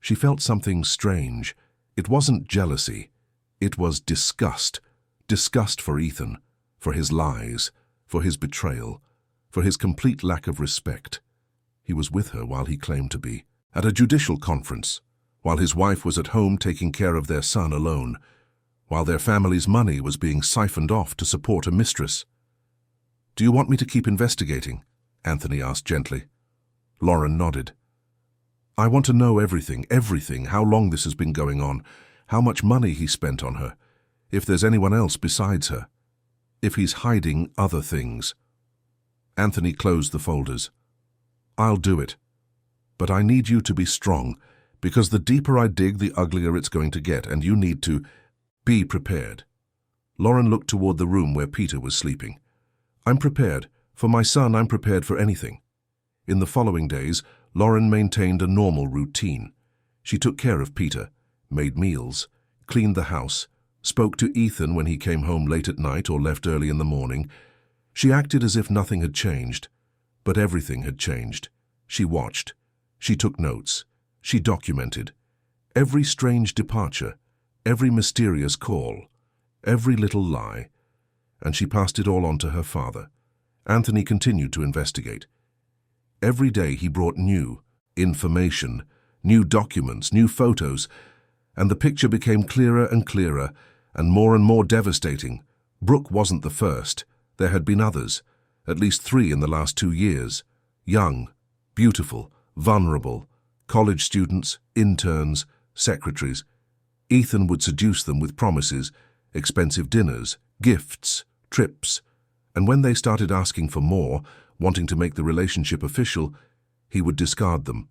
She felt something strange. It wasn't jealousy. It was disgust. Disgust for Ethan, for his lies, for his betrayal, for his complete lack of respect. He was with her while he claimed to be, at a judicial conference, while his wife was at home taking care of their son alone, while their family's money was being siphoned off to support a mistress. "Do you want me to keep investigating?" Anthony asked gently. Lauren nodded. "I want to know everything, how long this has been going on, how much money he spent on her, if there's anyone else besides her, if he's hiding other things." Anthony closed the folders. "I'll do it. But I need you to be strong, because the deeper I dig, the uglier it's going to get, and you need to be prepared." Lauren looked toward the room where Peter was sleeping. "I'm prepared. For my son, I'm prepared for anything." In the following days, Lauren maintained a normal routine. She took care of Peter, made meals, cleaned the house, spoke to Ethan when he came home late at night or left early in the morning. She acted as if nothing had changed, but everything had changed. She watched. She took notes. She documented. Every strange departure, every mysterious call, every little lie, and she passed it all on to her father. Anthony continued to investigate. Every day he brought new information, new documents, new photos, and the picture became clearer and clearer and more devastating. Brooke wasn't the first. There had been others, at least 3 in the last 2 years. Young, beautiful, vulnerable, college students, interns, secretaries. Ethan would seduce them with promises, expensive dinners, gifts, trips, and when they started asking for more, wanting to make the relationship official, he would discard them,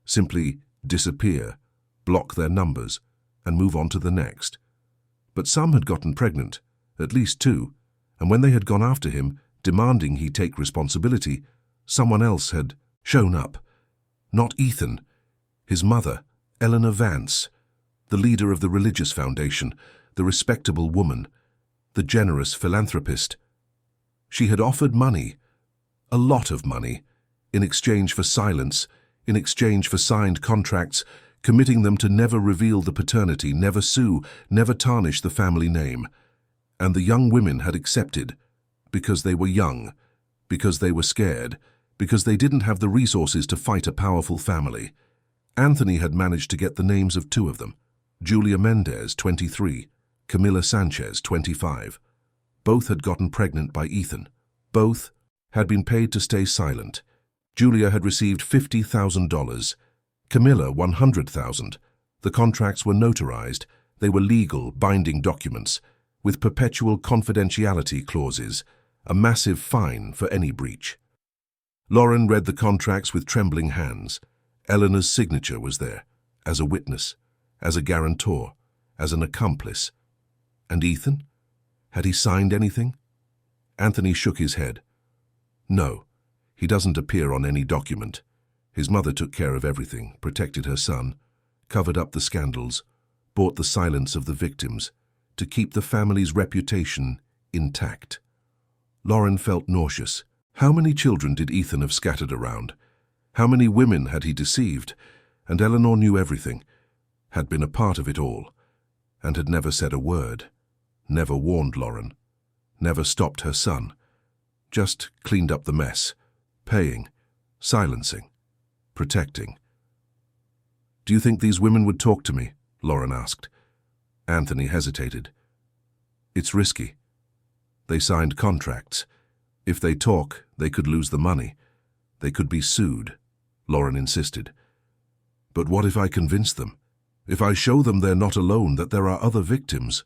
simply disappear, block their numbers, and move on to the next. But some had gotten pregnant, at least 2, and when they had gone after him, demanding he take responsibility, someone else had shown up. Not Ethan. His mother, Eleanor Vance, the leader of the religious foundation, the respectable woman, the generous philanthropist. She had offered money, a lot of money, in exchange for silence, in exchange for signed contracts, committing them to never reveal the paternity, never sue, never tarnish the family name. And the young women had accepted, because they were young, because they were scared, because they didn't have the resources to fight a powerful family. Anthony had managed to get the names of 2 of them, Julia Mendez, 23, Camila Sanchez, 25. Both had gotten pregnant by Ethan. Both had been paid to stay silent. Julia had received $50,000, Camila $100,000. The contracts were notarized. They were legal, binding documents, with perpetual confidentiality clauses, a massive fine for any breach. Lauren read the contracts with trembling hands. Eleanor's signature was there, as a witness, as a guarantor, as an accomplice. And Ethan? Had he signed anything? Anthony shook his head. No, he doesn't appear on any document. His mother took care of everything, protected her son, covered up the scandals, bought the silence of the victims, to keep the family's reputation intact. Lauren felt nauseous. How many children did Ethan have scattered around? How many women had he deceived? And Eleanor knew everything, had been a part of it all, and had never said a word, never warned Lauren, never stopped her son, just cleaned up the mess, paying, silencing, protecting. "Do you think these women would talk to me?" Lauren asked. Anthony hesitated. "It's risky. They signed contracts. If they talk, they could lose the money. They could be sued," Lauren insisted. "But what if I convince them? If I show them they're not alone, that there are other victims.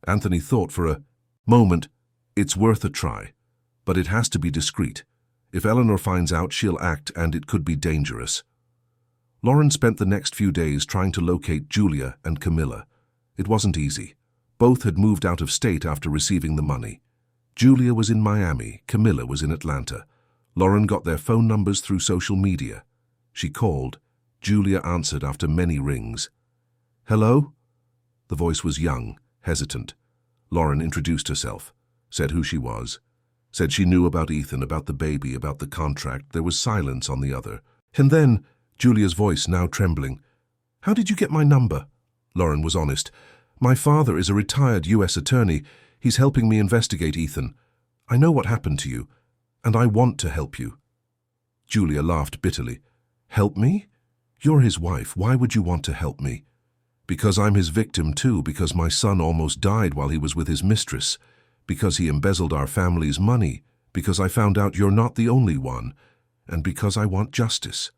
Anthony thought for a moment. It's worth a try, but it has to be discreet. If Eleanor finds out, she'll act, and it could be dangerous. Lauren spent the next few days trying to locate Julia and Camilla. It wasn't easy. Both had moved out of state after receiving the money. Julia was in Miami, Camilla was in Atlanta. Lauren got their phone numbers through social media. She called. Julia answered after many rings. "Hello?" The voice was young, hesitant. Lauren introduced herself, said who she was, said she knew about Ethan, about the baby, about the contract. There was silence on the other. And then, Julia's voice now trembling, "How did you get my number?" Lauren was honest. "My father is a retired U.S. attorney. He's helping me investigate Ethan. I know what happened to you, and I want to help you." Julia laughed bitterly. "Help me? You're his wife. Why would you want to help me?" "Because I'm his victim too, because my son almost died while he was with his mistress, because he embezzled our family's money, because I found out you're not the only one, and because I want justice."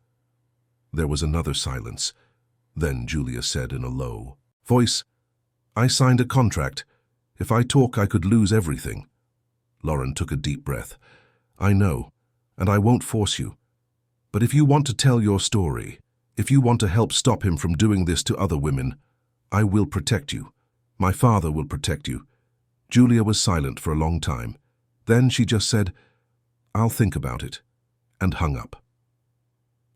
There was another silence. Then Julia said in a low voice, "I signed a contract. If I talk, I could lose everything." Lauren took a deep breath. "I know, and I won't force you. But if you want to tell your story, if you want to help stop him from doing this to other women, I will protect you. My father will protect you." Julia was silent for a long time. Then she just said, "I'll think about it," and hung up.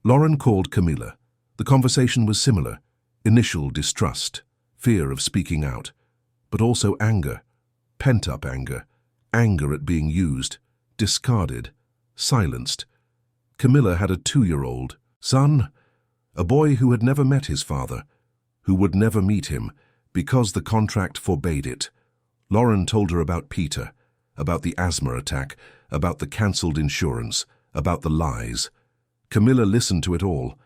Lauren called Camilla. The conversation was similar. Initial distrust, fear of speaking out, but also anger, pent-up anger, anger at being used, discarded, silenced. Camilla had a 2-year-old son, a boy who had never met his father, who would never meet him because the contract forbade it. Lauren told her about Peter, about the asthma attack, about the cancelled insurance, about the lies. Camilla listened to it all,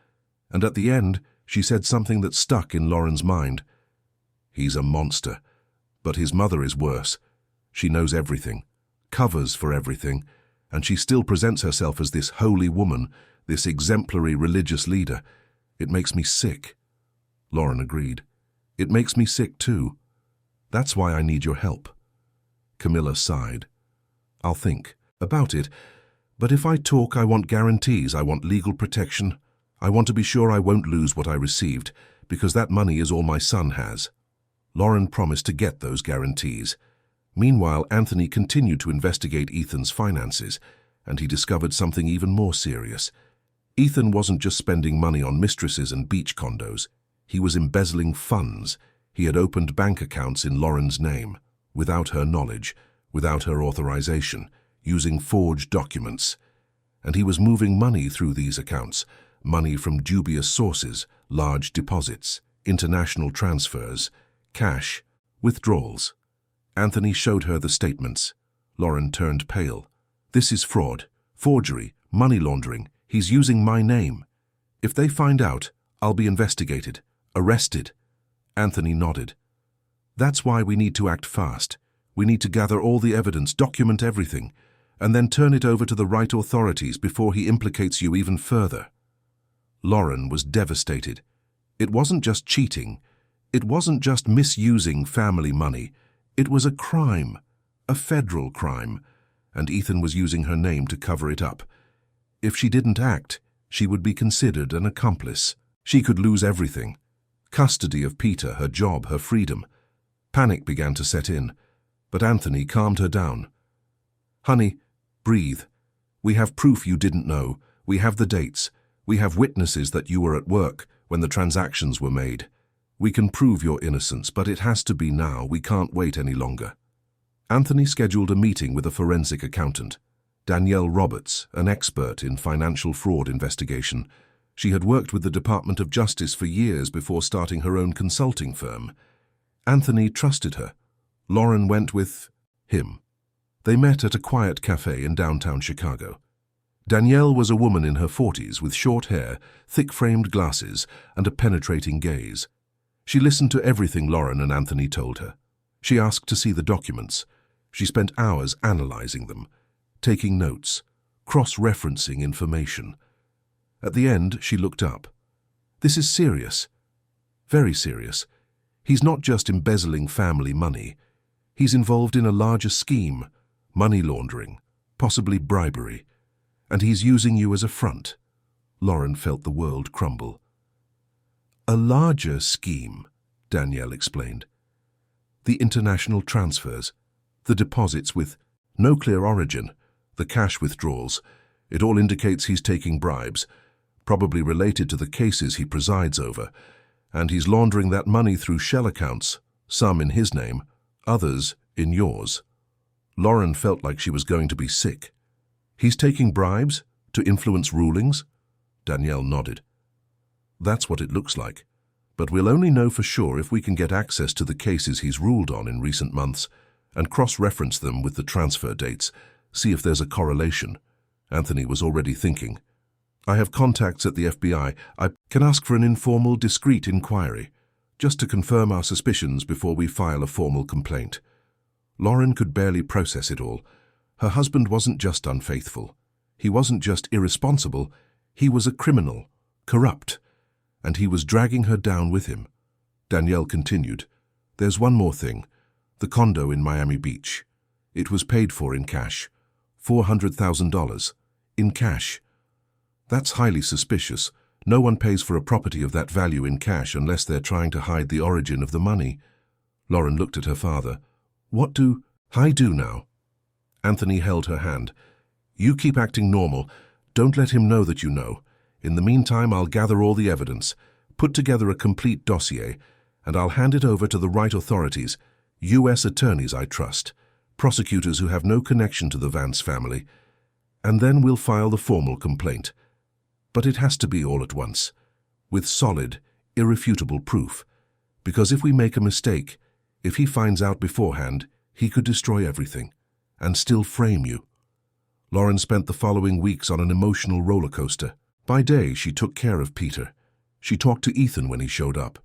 and at the end she said something that stuck in Lauren's mind. "He's a monster, but his mother is worse. She knows everything, covers for everything, and she still presents herself as this holy woman, this exemplary religious leader. It makes me sick." Lauren agreed. "It makes me sick too. That's why I need your help." Camilla sighed. "I'll think about it, but if I talk, I want guarantees, I want legal protection. I want to be sure I won't lose what I received, because that money is all my son has." Lauren promised to get those guarantees. Meanwhile, Anthony continued to investigate Ethan's finances, and he discovered something even more serious. Ethan wasn't just spending money on mistresses and beach condos. He was embezzling funds. He had opened bank accounts in Lauren's name, without her knowledge, without her authorization, using forged documents. And he was moving money through these accounts, money from dubious sources, large deposits, international transfers, cash, withdrawals. Anthony showed her the statements. Lauren turned pale. "This is fraud, forgery, money laundering. He's using my name. If they find out, I'll be investigated, arrested." Anthony nodded. "That's why we need to act fast. We need to gather all the evidence, document everything, and then turn it over to the right authorities before he implicates you even further." Lauren was devastated. It wasn't just cheating. It wasn't just misusing family money. It was a crime, a federal crime, and Ethan was using her name to cover it up. If she didn't act, she would be considered an accomplice. She could lose everything. Custody of Peter, her job, her freedom. Panic began to set in, but Anthony calmed her down. "Honey, breathe. We have proof you didn't know. We have the dates. We have witnesses that you were at work when the transactions were made. We can prove your innocence, but it has to be now. We can't wait any longer." Anthony scheduled a meeting with a forensic accountant, Danielle Roberts, an expert in financial fraud investigation. She had worked with the Department of Justice for years before starting her own consulting firm. Anthony trusted her. Lauren went with him. They met at a quiet cafe in downtown Chicago. Danielle was a woman in her 40s with short hair, thick-framed glasses, and a penetrating gaze. She listened to everything Lauren and Anthony told her. She asked to see the documents. She spent hours analyzing them, taking notes, cross-referencing information. At the end, she looked up. "This is serious. Very serious. He's not just embezzling family money. He's involved in a larger scheme, money laundering, possibly bribery. And he's using you as a front. Lauren felt the world crumble. A larger scheme, Danielle explained. The international transfers, the deposits with no clear origin, the cash withdrawals. It all indicates he's taking bribes, probably related to the cases he presides over, and he's laundering that money through shell accounts, some in his name, others in yours. Lauren felt like she was going to be sick. He's taking bribes to influence rulings? Danielle nodded. That's what it looks like, but we'll only know for sure if we can get access to the cases he's ruled on in recent months and cross-reference them with the transfer dates, see if there's a correlation. Anthony was already thinking. I have contacts at the FBI. I can ask for an informal, discreet inquiry, just to confirm our suspicions before we file a formal complaint. Lauren could barely process it all. Her husband wasn't just unfaithful. He wasn't just irresponsible. He was a criminal, corrupt, and he was dragging her down with him. Danielle continued. There's one more thing. The condo in Miami Beach. It was paid for in cash. $400,000. In cash. That's highly suspicious. No one pays for a property of that value in cash unless they're trying to hide the origin of the money. Lauren looked at her father. What do I do now? Anthony held her hand. You keep acting normal. Don't let him know that you know. In the meantime, I'll gather all the evidence, put together a complete dossier, and I'll hand it over to the right authorities, U.S. attorneys I trust, prosecutors who have no connection to the Vance family, and then we'll file the formal complaint. But it has to be all at once, with solid, irrefutable proof, because if we make a mistake, if he finds out beforehand, he could destroy everything, and still frame you. Lauren spent the following weeks on an emotional roller coaster. By day, she took care of Peter. She talked to Ethan when he showed up.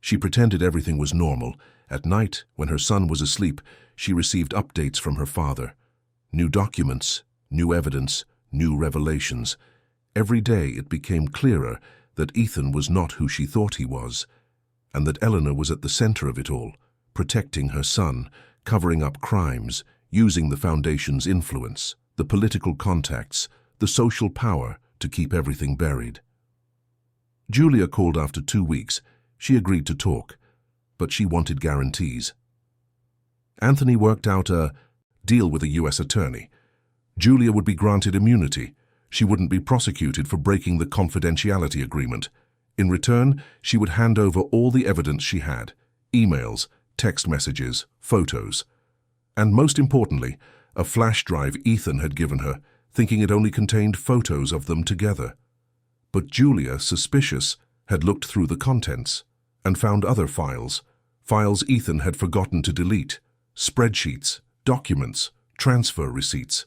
She pretended everything was normal. At night, when her son was asleep, she received updates from her father. New documents, new evidence, new revelations. Every day it became clearer that Ethan was not who she thought he was, and that Eleanor was at the center of it all, protecting her son, covering up crimes, using the Foundation's influence, the political contacts, the social power to keep everything buried. Julia called after 2 weeks. She agreed to talk, but she wanted guarantees. Anthony worked out a deal with a U.S. attorney. Julia would be granted immunity. She wouldn't be prosecuted for breaking the confidentiality agreement. In return, she would hand over all the evidence she had, emails, text messages, photos, and most importantly, a flash drive Ethan had given her, thinking it only contained photos of them together. But Julia, suspicious, had looked through the contents and found other files Ethan had forgotten to delete, spreadsheets, documents, transfer receipts.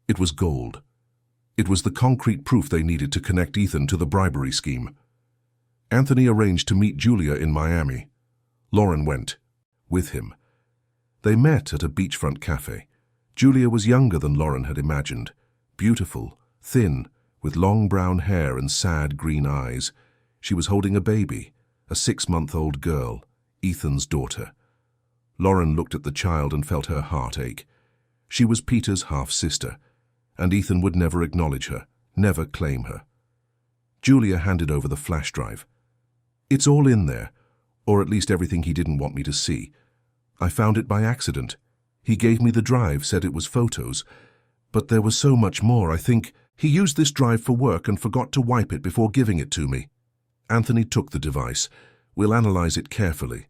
It was gold. It was the concrete proof they needed to connect Ethan to the bribery scheme. Anthony arranged to meet Julia in Miami. Lauren went with him. They met at a beachfront cafe. Julia was younger than Lauren had imagined, beautiful, thin, with long brown hair and sad green eyes. She was holding a baby, a 6-month-old girl, Ethan's daughter. Lauren looked at the child and felt her heart ache. She was Peter's half-sister, and Ethan would never acknowledge her, never claim her. Julia handed over the flash drive. It's all in there, or at least everything he didn't want me to see. I found it by accident. He gave me the drive, said it was photos, but there was so much more. I think he used this drive for work and forgot to wipe it before giving it to me. Anthony took the device. We'll analyze it carefully.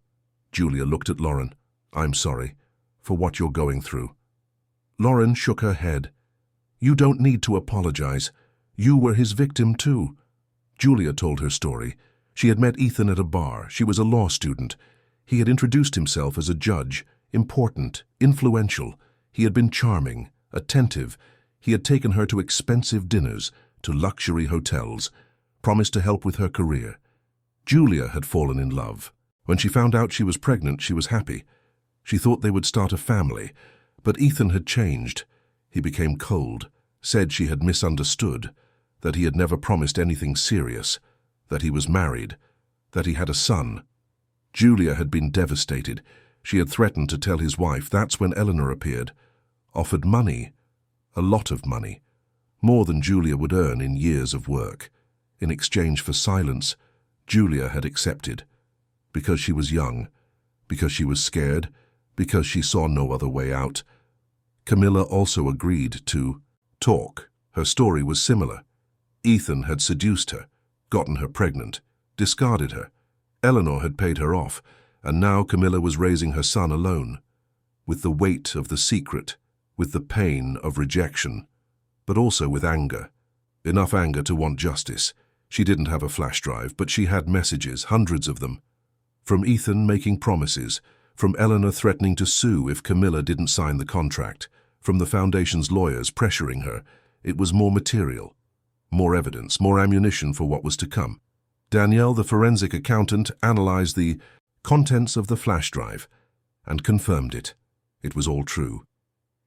Julia looked at Lauren. I'm sorry for what you're going through. Lauren shook her head. You don't need to apologize. You were his victim too. Julia told her story. She had met Ethan at a bar. She was a law student. He had introduced himself as a judge, important, influential. He had been charming, attentive. He had taken her to expensive dinners, to luxury hotels, promised to help with her career. Julia had fallen in love. When she found out she was pregnant, she was happy. She thought they would start a family, but Ethan had changed. He became cold, said she had misunderstood, that he had never promised anything serious, that he was married. that he had a son. Julia had been devastated. She had threatened to tell his wife. That's when Eleanor appeared, offered money, a lot of money, more than Julia would earn in years of work. In exchange for silence, Julia had accepted, because she was young, because she was scared, because she saw no other way out. Camilla also agreed to talk. Her story was similar. Ethan had seduced her, gotten her pregnant, discarded her. Eleanor had paid her off, and now Camilla was raising her son alone, with the weight of the secret, with the pain of rejection, but also with anger. Enough anger to want justice. She didn't have a flash drive, but she had messages, hundreds of them. From Ethan making promises, from Eleanor threatening to sue if Camilla didn't sign the contract, from the Foundation's lawyers pressuring her. It was more material, more evidence, more ammunition for what was to come. Danielle, the forensic accountant, analyzed the contents of the flash drive and confirmed it. It was all true.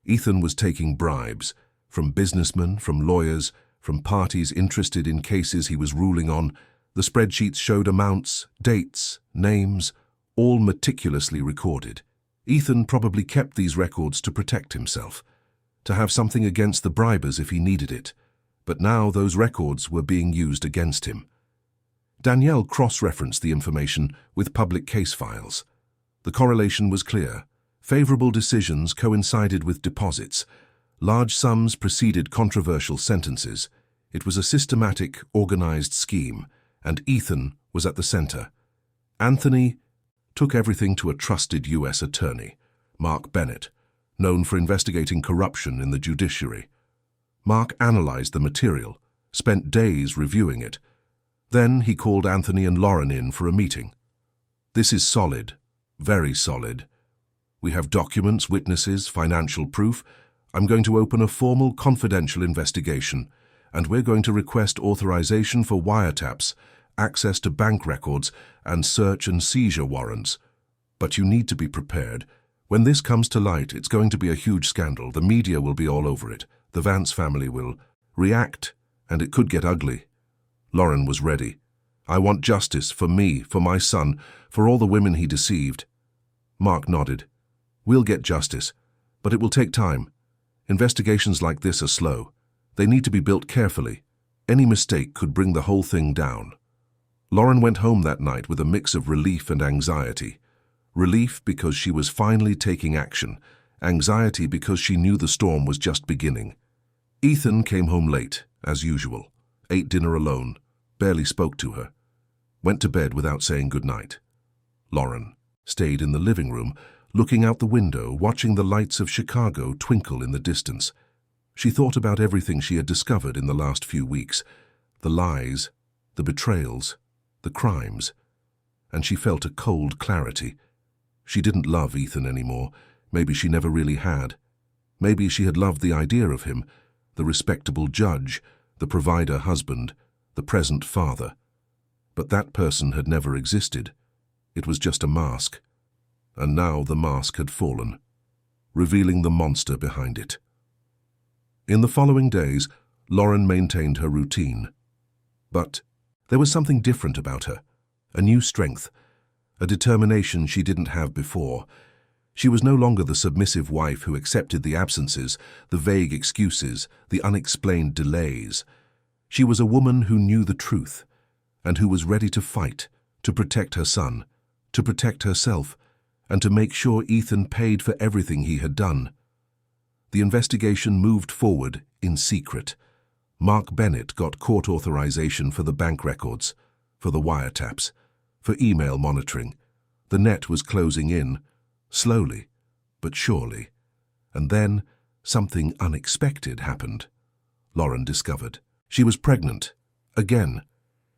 Ethan was taking bribes from businessmen, from lawyers, from parties interested in cases he was ruling on. The spreadsheets showed amounts, dates, names, all meticulously recorded. Ethan probably kept these records to protect himself, to have something against the bribers if he needed it. But now those records were being used against him. Danielle cross-referenced the information with public case files. The correlation was clear. Favorable decisions coincided with deposits. Large sums preceded controversial sentences. It was a systematic, organized scheme, and Ethan was at the center. Anthony took everything to a trusted U.S. attorney, Mark Bennett, known for investigating corruption in the judiciary. Mark analyzed the material, spent days reviewing it. Then he called Anthony and Lauren in for a meeting. "This is solid, very solid. We have documents, witnesses, financial proof. I'm going to open a formal confidential investigation, and we're going to request authorization for wiretaps, access to bank records, and search and seizure warrants. But you need to be prepared. When this comes to light, it's going to be a huge scandal. The media will be all over it. The Vance family will react, and it could get ugly." Lauren was ready. "I want justice for me, for my son, for all the women he deceived." Mark nodded. "We'll get justice, but it will take time. Investigations like this are slow. They need to be built carefully. Any mistake could bring the whole thing down." Lauren went home that night with a mix of relief and anxiety. Relief because she was finally taking action. Anxiety because she knew the storm was just beginning. Ethan came home late, as usual. Ate dinner alone. Barely spoke to her. Went to bed without saying goodnight. Lauren stayed in the living room, looking out the window, watching the lights of Chicago twinkle in the distance. She thought about everything she had discovered in the last few weeks, the lies, the betrayals, the crimes, and she felt a cold clarity. She didn't love Ethan anymore. Maybe she never really had. Maybe she had loved the idea of him, the respectable judge, the provider husband, the present father. But that person had never existed. It was just a mask. And now the mask had fallen, revealing the monster behind it. In the following days, Lauren maintained her routine. But there was something different about her, a new strength, a determination she didn't have before. She was no longer the submissive wife who accepted the absences, the vague excuses, the unexplained delays. She was a woman who knew the truth, and who was ready to fight, to protect her son, to protect herself, and to make sure Ethan paid for everything he had done. The investigation moved forward in secret. Mark Bennett got court authorization for the bank records, for the wiretaps, for email monitoring. The net was closing in, slowly but surely. And then something unexpected happened. Lauren discovered. She was pregnant. Again.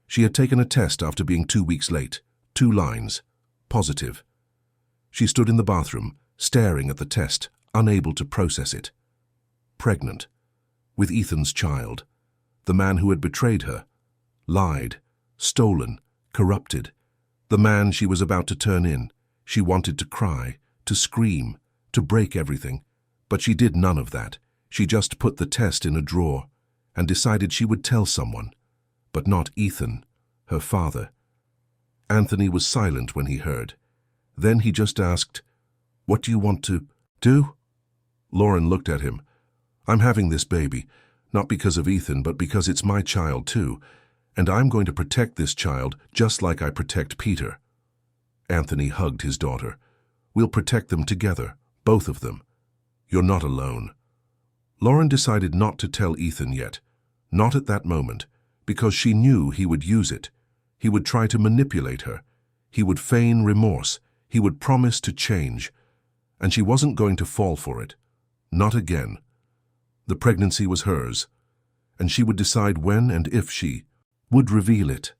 She had taken a test after being 2 weeks late. 2 lines. Positive. She stood in the bathroom, staring at the test, unable to process it. Pregnant. With Ethan's child. The man who had betrayed her. Lied. Stolen. Corrupted. The man she was about to turn in. She wanted to cry, to scream, to break everything. But she did none of that. She just put the test in a drawer and decided she would tell someone. But not Ethan, her father. Anthony was silent when he heard. Then he just asked, "What do you want to do?" Lauren looked at him. "I'm having this baby, not because of Ethan, but because it's my child too, and I'm going to protect this child just like I protect Peter." Anthony hugged his daughter. "We'll protect them together, both of them. You're not alone." Lauren decided not to tell Ethan yet, not at that moment, because she knew he would use it. He would try to manipulate her. He would feign remorse. He would promise to change. And she wasn't going to fall for it. Not again. The pregnancy was hers, and she would decide when and if she would reveal it.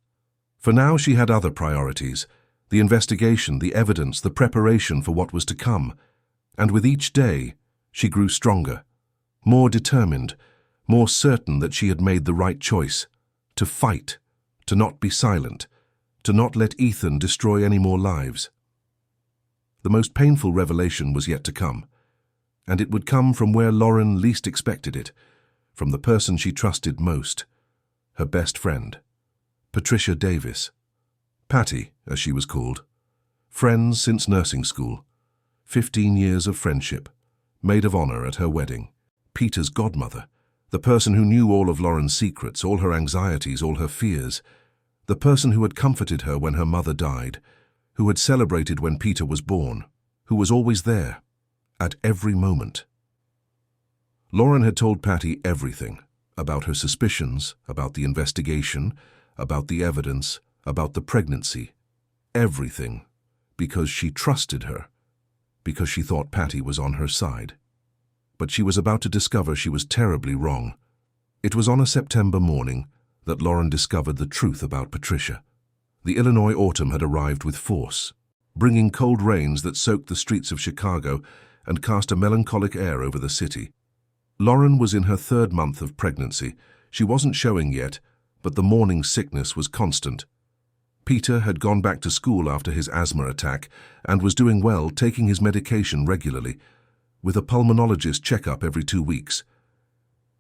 For now she had other priorities: the investigation, the evidence, the preparation for what was to come. And with each day, she grew stronger, more determined, more certain that she had made the right choice: to fight, to not be silent, to not let Ethan destroy any more lives. The most painful revelation was yet to come, and it would come from where Lauren least expected it, from the person she trusted most, her best friend, Patricia Davis. Patty, as she was called. Friends since nursing school. 15 years of friendship. Maid of honor at her wedding. Peter's godmother. The person who knew all of Lauren's secrets, all her anxieties, all her fears. The person who had comforted her when her mother died, who had celebrated when Peter was born, who was always there, at every moment. Lauren had told Patty everything, about her suspicions, about the investigation, about the evidence, about the pregnancy. Everything, because she trusted her, because she thought Patty was on her side. But she was about to discover she was terribly wrong. It was on a September morning that Lauren discovered the truth about Patricia. The Illinois autumn had arrived with force, bringing cold rains that soaked the streets of Chicago and cast a melancholic air over the city. Lauren was in her 3rd month of pregnancy. She wasn't showing yet, but the morning sickness was constant. Peter had gone back to school after his asthma attack and was doing well, taking his medication regularly, with a pulmonologist checkup every 2 weeks.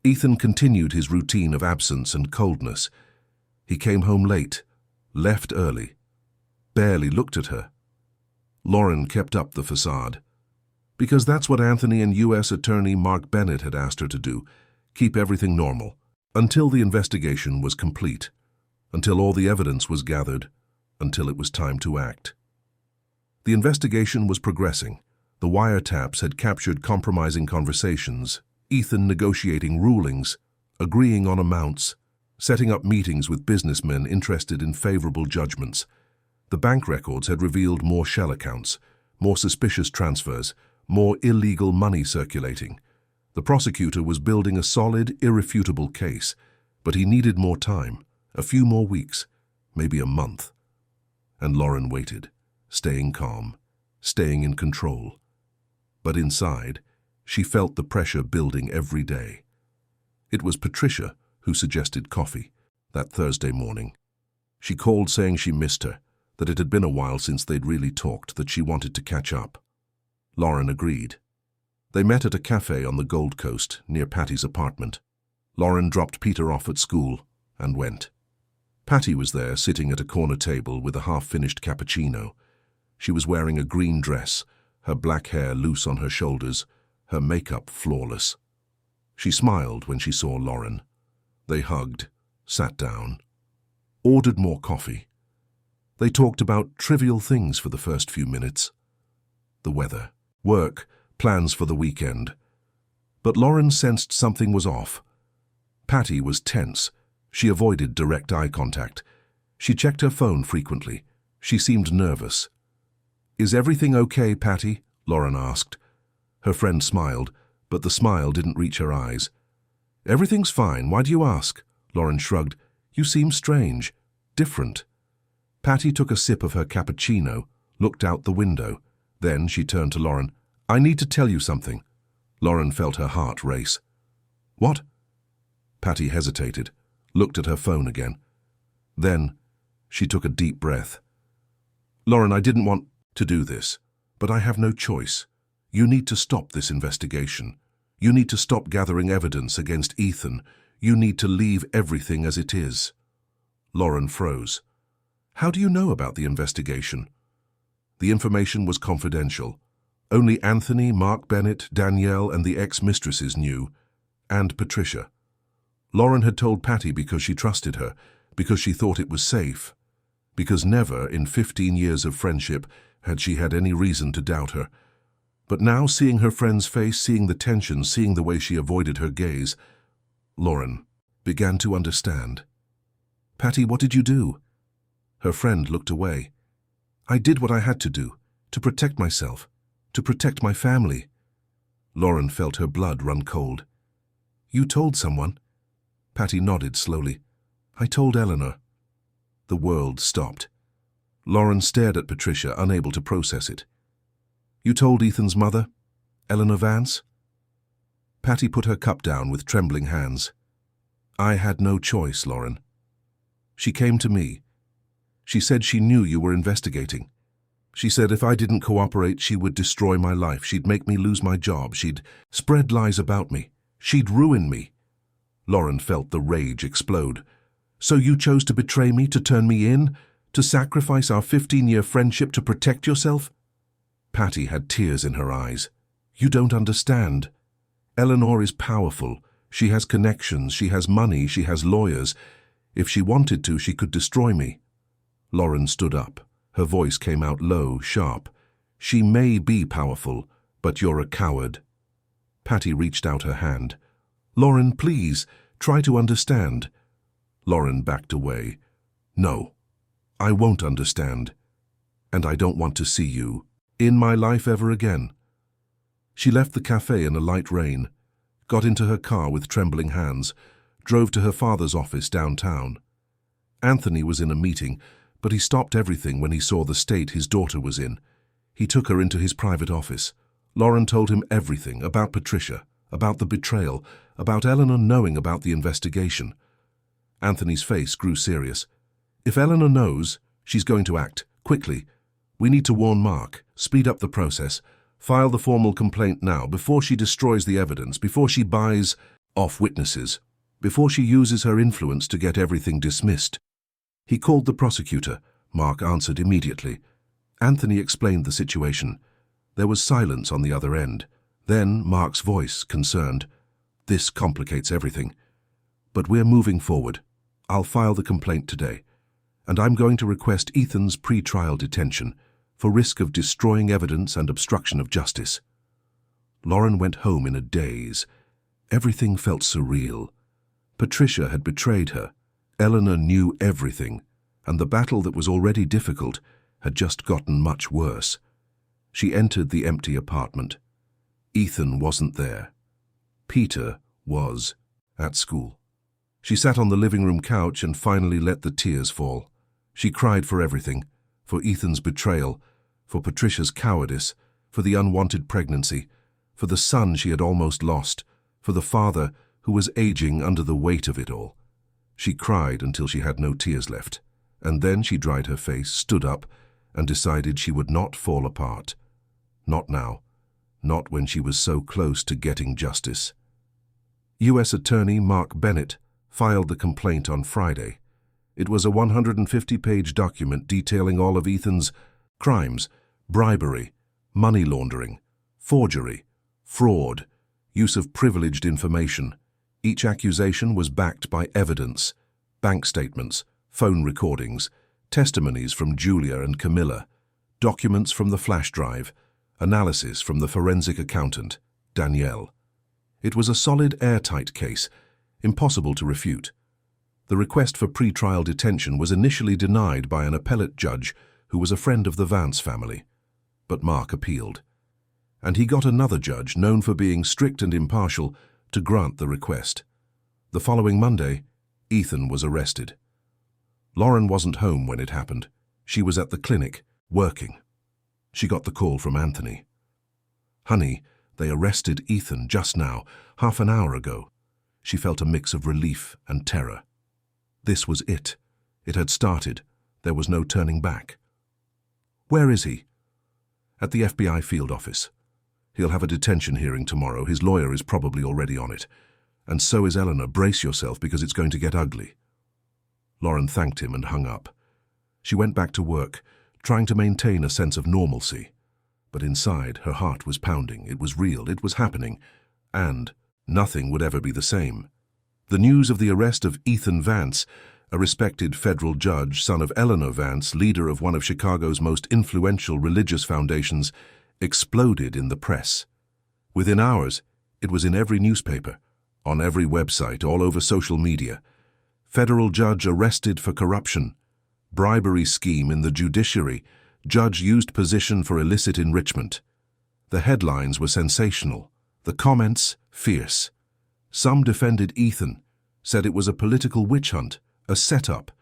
Ethan continued his routine of absence and coldness. He came home late, left early, barely looked at her. Lauren kept up the facade, because that's what Anthony and U.S. Attorney Mark Bennett had asked her to do: keep everything normal, until the investigation was complete, until all the evidence was gathered, until it was time to act. The investigation was progressing. The wiretaps had captured compromising conversations, Ethan negotiating rulings, agreeing on amounts, setting up meetings with businessmen interested in favorable judgments. The bank records had revealed more shell accounts, more suspicious transfers, more illegal money circulating. The prosecutor was building a solid, irrefutable case, but he needed more time, a few more weeks, maybe a month. And Lauren waited, staying calm, staying in control. But inside, she felt the pressure building every day. It was Patricia who suggested coffee that Thursday morning. She called saying she missed her, that it had been a while since they'd really talked, that she wanted to catch up. Lauren agreed. They met at a cafe on the Gold Coast, near Patty's apartment. Lauren dropped Peter off at school and went. Patty was there, sitting at a corner table with a half-finished cappuccino. She was wearing a green dress, her black hair loose on her shoulders, her makeup flawless. She smiled when she saw Lauren. They hugged, sat down, ordered more coffee. They talked about trivial things for the first few minutes. The weather, work, plans for the weekend. But Lauren sensed something was off. Patty was tense. She avoided direct eye contact. She checked her phone frequently. She seemed nervous. "Is everything okay, Patty?" Lauren asked. Her friend smiled, but the smile didn't reach her eyes. "Everything's fine. Why do you ask?" Lauren shrugged. "You seem strange, different." Patty took a sip of her cappuccino, looked out the window. Then she turned to Lauren. "I need to tell you something." Lauren felt her heart race. "What?" Patty hesitated, looked at her phone again. Then she took a deep breath. "Lauren, I didn't want to do this, but I have no choice. You need to stop this investigation. You need to stop gathering evidence against Ethan. You need to leave everything as it is." Lauren froze. How do you know about the investigation? The information was confidential. Only Anthony, Mark Bennett, Danielle, and the ex-mistresses knew, and Patricia. Lauren had told Patty because she trusted her, because she thought it was safe, because never in 15 years of friendship had she had any reason to doubt her. But now, seeing her friend's face, seeing the tension, seeing the way she avoided her gaze, Lauren began to understand. "Patty, what did you do?" Her friend looked away. "I did what I had to do, to protect myself, to protect my family." Lauren felt her blood run cold. "You told someone?" Patty nodded slowly. "I told Eleanor." The world stopped. Lauren stared at Patricia, unable to process it. "You told Ethan's mother, Eleanor Vance?" Patty put her cup down with trembling hands. "I had no choice, Lauren. She came to me. She said she knew you were investigating. She said if I didn't cooperate, she would destroy my life. She'd make me lose my job. She'd spread lies about me. She'd ruin me." Lauren felt the rage explode. "So you chose to betray me, to turn me in, to sacrifice our 15-year friendship to protect yourself?" Patty had tears in her eyes. "You don't understand. Eleanor is powerful. She has connections, she has money, she has lawyers. If she wanted to, she could destroy me." Lauren stood up. Her voice came out low, sharp. "She may be powerful, but you're a coward." Patty reached out her hand. "Lauren, please, try to understand." Lauren backed away. "No, I won't understand. And I don't want to see you in my life ever again." She left the cafe in a light rain, got into her car with trembling hands, drove to her father's office downtown. Anthony was in a meeting, but he stopped everything when he saw the state his daughter was in. He took her into his private office. Lauren told him everything about Patricia, about the betrayal, about Eleanor knowing about the investigation. Anthony's face grew serious. "If Eleanor knows, she's going to act, quickly. We need to warn Mark, speed up the process, file the formal complaint now, before she destroys the evidence, before she buys off witnesses, before she uses her influence to get everything dismissed." He called the prosecutor. Mark answered immediately. Anthony explained the situation. There was silence on the other end. Then Mark's voice, concerned. "This complicates everything. But we're moving forward. I'll file the complaint today. And I'm going to request Ethan's pre-trial detention for risk of destroying evidence and obstruction of justice." Lauren went home in a daze. Everything felt surreal. Patricia had betrayed her. Eleanor knew everything, and the battle that was already difficult had just gotten much worse. She entered the empty apartment. Ethan wasn't there. Peter was at school. She sat on the living room couch and finally let the tears fall. She cried for everything, for Ethan's betrayal, for Patricia's cowardice, for the unwanted pregnancy, for the son she had almost lost, for the father who was aging under the weight of it all. She cried until she had no tears left, and then she dried her face, stood up, and decided she would not fall apart. Not now. Not when she was so close to getting justice. U.S. Attorney Mark Bennett filed the complaint on Friday. It was a 150-page document detailing all of Ethan's crimes: bribery, money laundering, forgery, fraud, use of privileged information. Each accusation was backed by evidence: bank statements, phone recordings, testimonies from Julia and Camilla, documents from the flash drive, analysis from the forensic accountant, Danielle. It was a solid, airtight case, impossible to refute. The request for pre-trial detention was initially denied by an appellate judge who was a friend of the Vance family. But Mark appealed. And he got another judge, known for being strict and impartial, to grant the request. The following Monday, Ethan was arrested. Lauren wasn't home when it happened. She was at the clinic, working. She got the call from Anthony. "Honey, they arrested Ethan just now, half an hour ago." She felt a mix of relief and terror. This was it. It had started. There was no turning back. "Where is he?" "At the FBI field office. He'll have a detention hearing tomorrow. His lawyer is probably already on it. And so is Eleanor. Brace yourself because it's going to get ugly." Lauren thanked him and hung up. She went back to work, trying to maintain a sense of normalcy. But inside, her heart was pounding. It was real, it was happening, and nothing would ever be the same. The news of the arrest of Ethan Vance, a respected federal judge, son of Eleanor Vance, leader of one of Chicago's most influential religious foundations, exploded in the press. Within hours, it was in every newspaper, on every website, all over social media. Federal judge arrested for corruption. Bribery scheme in the judiciary. Judge used position for illicit enrichment. The headlines were sensational. The comments, fierce. Some defended Ethan, said it was a political witch hunt, a setup,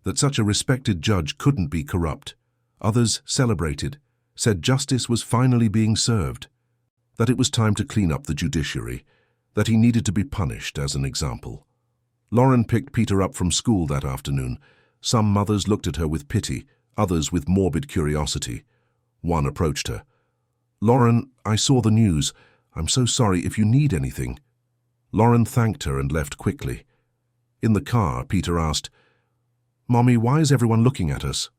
that such a respected judge couldn't be corrupt. Others celebrated, said justice was finally being served, that it was time to clean up the judiciary, that he needed to be punished as an example. Lauren picked Peter up from school that afternoon. Some mothers looked at her with pity, others with morbid curiosity. One approached her. "Lauren, I saw the news. I'm so sorry if you need anything." Lauren thanked her and left quickly. In the car, Peter asked, "Mommy, why is everyone looking at us?"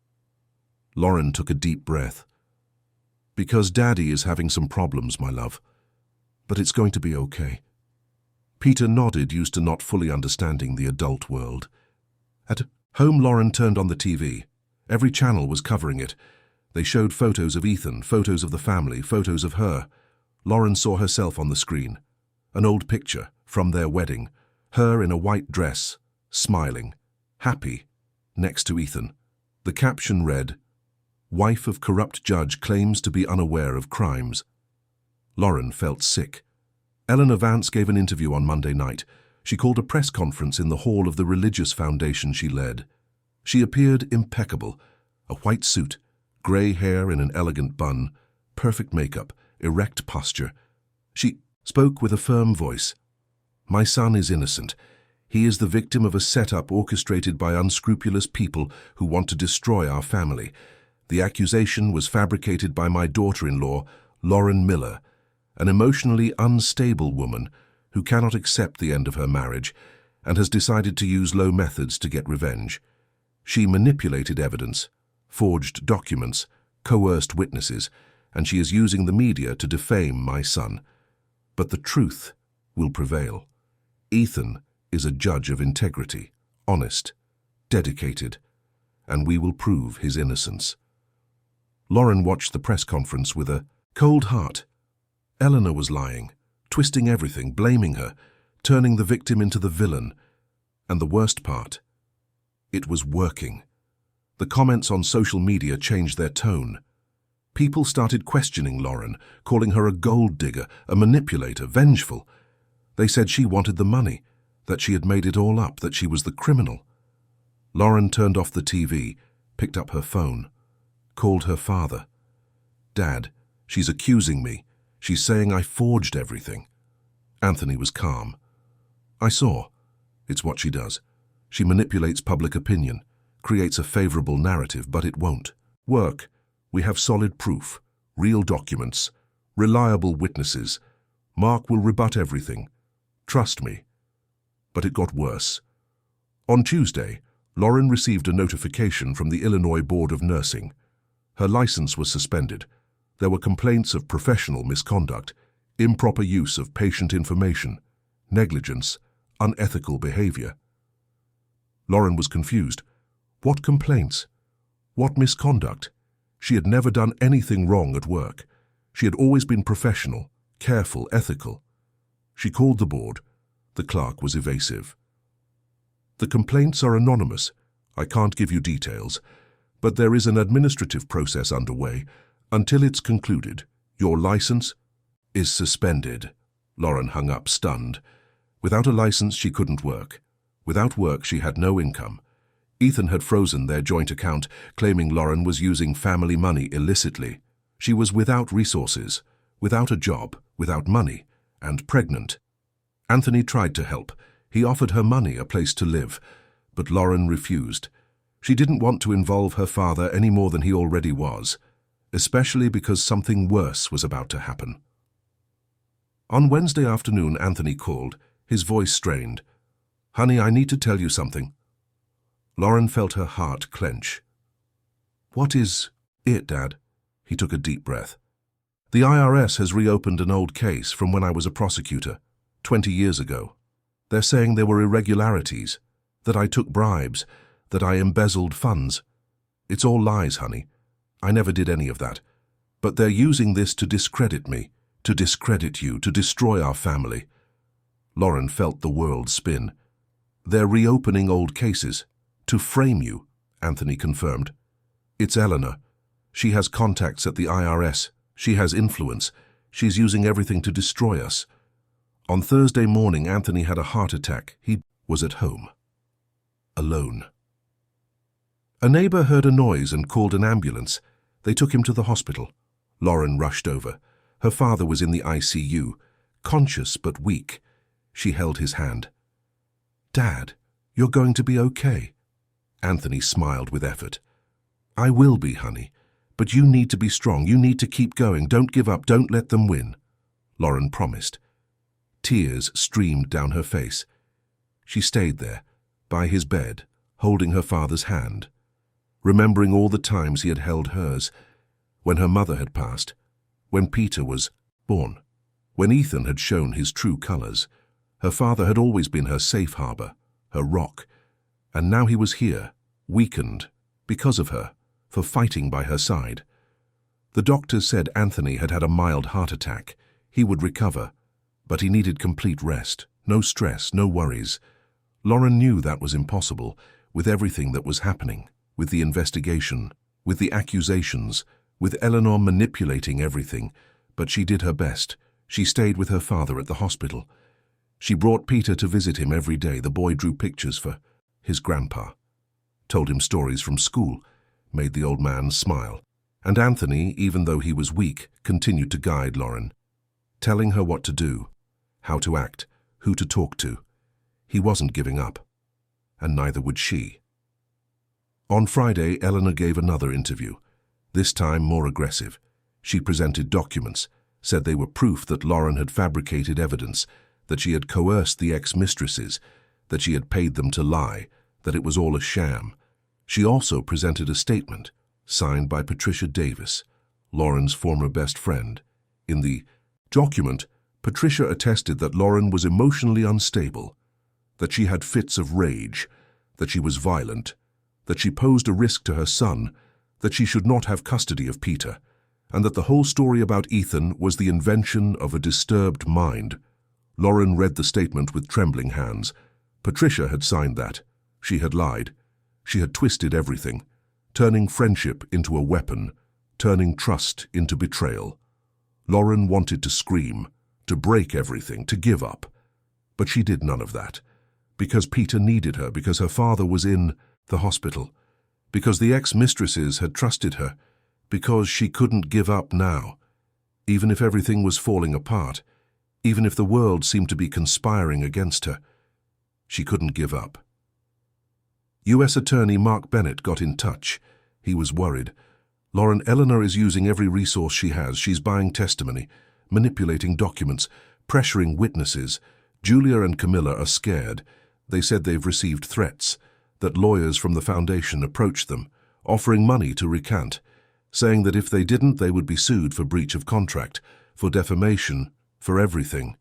Lauren took a deep breath. "Because Daddy is having some problems, my love. But it's going to be okay." Peter nodded, used to not fully understanding the adult world. At home, Lauren turned on the TV. Every channel was covering it. They showed photos of Ethan, photos of the family, photos of her. Lauren saw herself on the screen. An old picture from their wedding. Her in a white dress, smiling, happy, next to Ethan. The caption read, "Wife of corrupt judge claims to be unaware of crimes." Lauren felt sick. Eleanor Vance gave an interview on Monday night. She called a press conference in the hall of the religious foundation she led. She appeared impeccable. A white suit, grey hair in an elegant bun, perfect makeup, erect posture. She spoke with a firm voice. "My son is innocent. He is the victim of a setup orchestrated by unscrupulous people who want to destroy our family. The accusation was fabricated by my daughter-in-law, Lauren Miller, an emotionally unstable woman who cannot accept the end of her marriage and has decided to use low methods to get revenge. She manipulated evidence, forged documents, coerced witnesses, and she is using the media to defame my son. But the truth will prevail. Ethan is a judge of integrity, honest, dedicated, and we will prove his innocence." Lauren watched the press conference with a cold heart. Eleanor was lying, twisting everything, blaming her, turning the victim into the villain. And the worst part, it was working. The comments on social media changed their tone. People started questioning Lauren, calling her a gold digger, a manipulator, vengeful. They said she wanted the money, that she had made it all up, that she was the criminal. Lauren turned off the TV, picked up her phone, called her father. "Dad, she's accusing me. She's saying I forged everything." Anthony was calm. "I saw. It's what she does. She manipulates public opinion, creates a favorable narrative, but it won't work. We have solid proof, real documents, reliable witnesses. Mark will rebut everything. Trust me." But it got worse. On Tuesday, Lauren received a notification from the Illinois Board of Nursing. Her license was suspended. There were complaints of professional misconduct, improper use of patient information, negligence, unethical behavior. Lauren was confused. What complaints? What misconduct? She had never done anything wrong at work. She had always been professional, careful, ethical. She called the board. The clerk was evasive. "The complaints are anonymous. I can't give you details, but there is an administrative process underway. Until it's concluded, your license is suspended." Lauren hung up, stunned. Without a license, she couldn't work. Without work, she had no income. Ethan had frozen their joint account, claiming Lauren was using family money illicitly. She was without resources, without a job, without money, and pregnant. Anthony tried to help. He offered her money, a place to live, but Lauren refused. She didn't want to involve her father any more than he already was, especially because something worse was about to happen. On Wednesday afternoon, Anthony called, his voice strained. "Honey, I need to tell you something." Lauren felt her heart clench. What is it, Dad? He took a deep breath. The IRS has reopened an old case from when I was a prosecutor, 20 years ago. They're saying there were irregularities, that I took bribes, that I embezzled funds. It's all lies, honey. I never did any of that. But they're using this to discredit me, to discredit you, to destroy our family. Lauren felt the world spin. They're reopening old cases, to frame you, Anthony confirmed. It's Eleanor. She has contacts at the IRS. She has influence. She's using everything to destroy us. On Thursday morning, Anthony had a heart attack. He was at home. Alone. A neighbor heard a noise and called an ambulance. They took him to the hospital. Lauren rushed over. Her father was in the ICU, conscious but weak. She held his hand. Dad, you're going to be okay. Anthony smiled with effort. I will be, honey. But you need to be strong. You need to keep going. Don't give up. Don't let them win. Lauren promised. Tears streamed down her face. She stayed there, by his bed, holding her father's hand, remembering all the times he had held hers, when her mother had passed, when Peter was born, when Ethan had shown his true colors. Her father had always been her safe harbor, her rock, and now he was here, weakened, because of her, for fighting by her side. The doctors said Anthony had had a mild heart attack. He would recover, but he needed complete rest, no stress, no worries. Lauren knew that was impossible, with everything that was happening, with the investigation, with the accusations, with Eleanor manipulating everything, but she did her best. She stayed with her father at the hospital. She brought Peter to visit him every day. The boy drew pictures for his grandpa, told him stories from school, made the old man smile. And Anthony, even though he was weak, continued to guide Lauren, telling her what to do, how to act, who to talk to. He wasn't giving up, and neither would she. On Friday, Eleanor gave another interview, this time more aggressive. She presented documents, said they were proof that Lauren had fabricated evidence, that she had coerced the ex-mistresses, that she had paid them to lie, that it was all a sham. She also presented a statement, signed by Patricia Davis, Lauren's former best friend. In the document, Patricia attested that Lauren was emotionally unstable, that she had fits of rage, that she was violent, that she posed a risk to her son, that she should not have custody of Peter, and that the whole story about Ethan was the invention of a disturbed mind. Lauren read the statement with trembling hands. Patricia had signed that. She had lied. She had twisted everything, turning friendship into a weapon, turning trust into betrayal. Lauren wanted to scream, to break everything, to give up. But she did none of that, because Peter needed her, because her father was in the hospital, because the ex-mistresses had trusted her, because she couldn't give up now, even if everything was falling apart, even if the world seemed to be conspiring against her. She couldn't give up. U.S. Attorney Mark Bennett got in touch. He was worried. Lauren, Eleanor is using every resource she has. She's buying testimony, manipulating documents, pressuring witnesses. Julia and Camilla are scared. They said they've received threats, that lawyers from the foundation approached them, offering money to recant, saying that if they didn't, they would be sued for breach of contract, for defamation, for everything.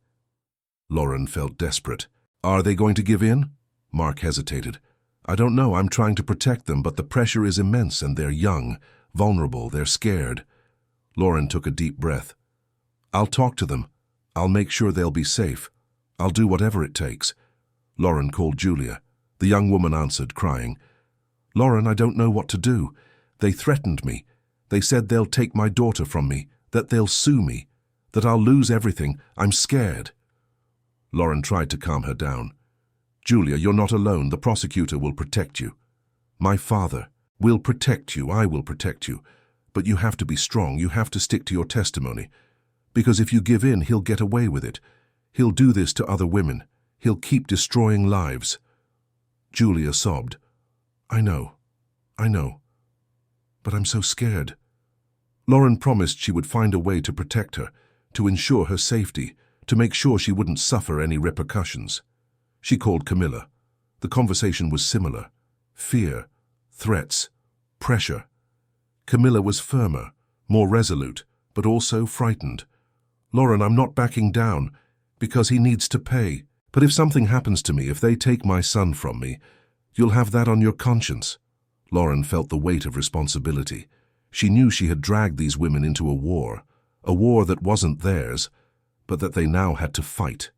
Lauren felt desperate. Are they going to give in? Mark hesitated. I don't know. I'm trying to protect them, but the pressure is immense, and they're young, vulnerable, they're scared. Lauren took a deep breath. I'll talk to them. I'll make sure they'll be safe. I'll do whatever it takes. Lauren called Julia. The young woman answered, crying. Lauren, I don't know what to do. They threatened me. They said they'll take my daughter from me, that they'll sue me, that I'll lose everything. I'm scared. Lauren tried to calm her down. Julia, you're not alone. The prosecutor will protect you. My father will protect you. I will protect you. But you have to be strong. You have to stick to your testimony. Because if you give in, he'll get away with it. He'll do this to other women. He'll keep destroying lives. Julia sobbed. I know. But I'm so scared. Lauren promised she would find a way to protect her, to ensure her safety, to make sure she wouldn't suffer any repercussions. She called Camilla. The conversation was similar. Fear, threats, pressure. Camilla was firmer, more resolute, but also frightened. "Lauren, I'm not backing down, because he needs to pay. But if something happens to me, if they take my son from me, you'll have that on your conscience." Lauren felt the weight of responsibility. She knew she had dragged these women into a war that wasn't theirs, but that they now had to fight,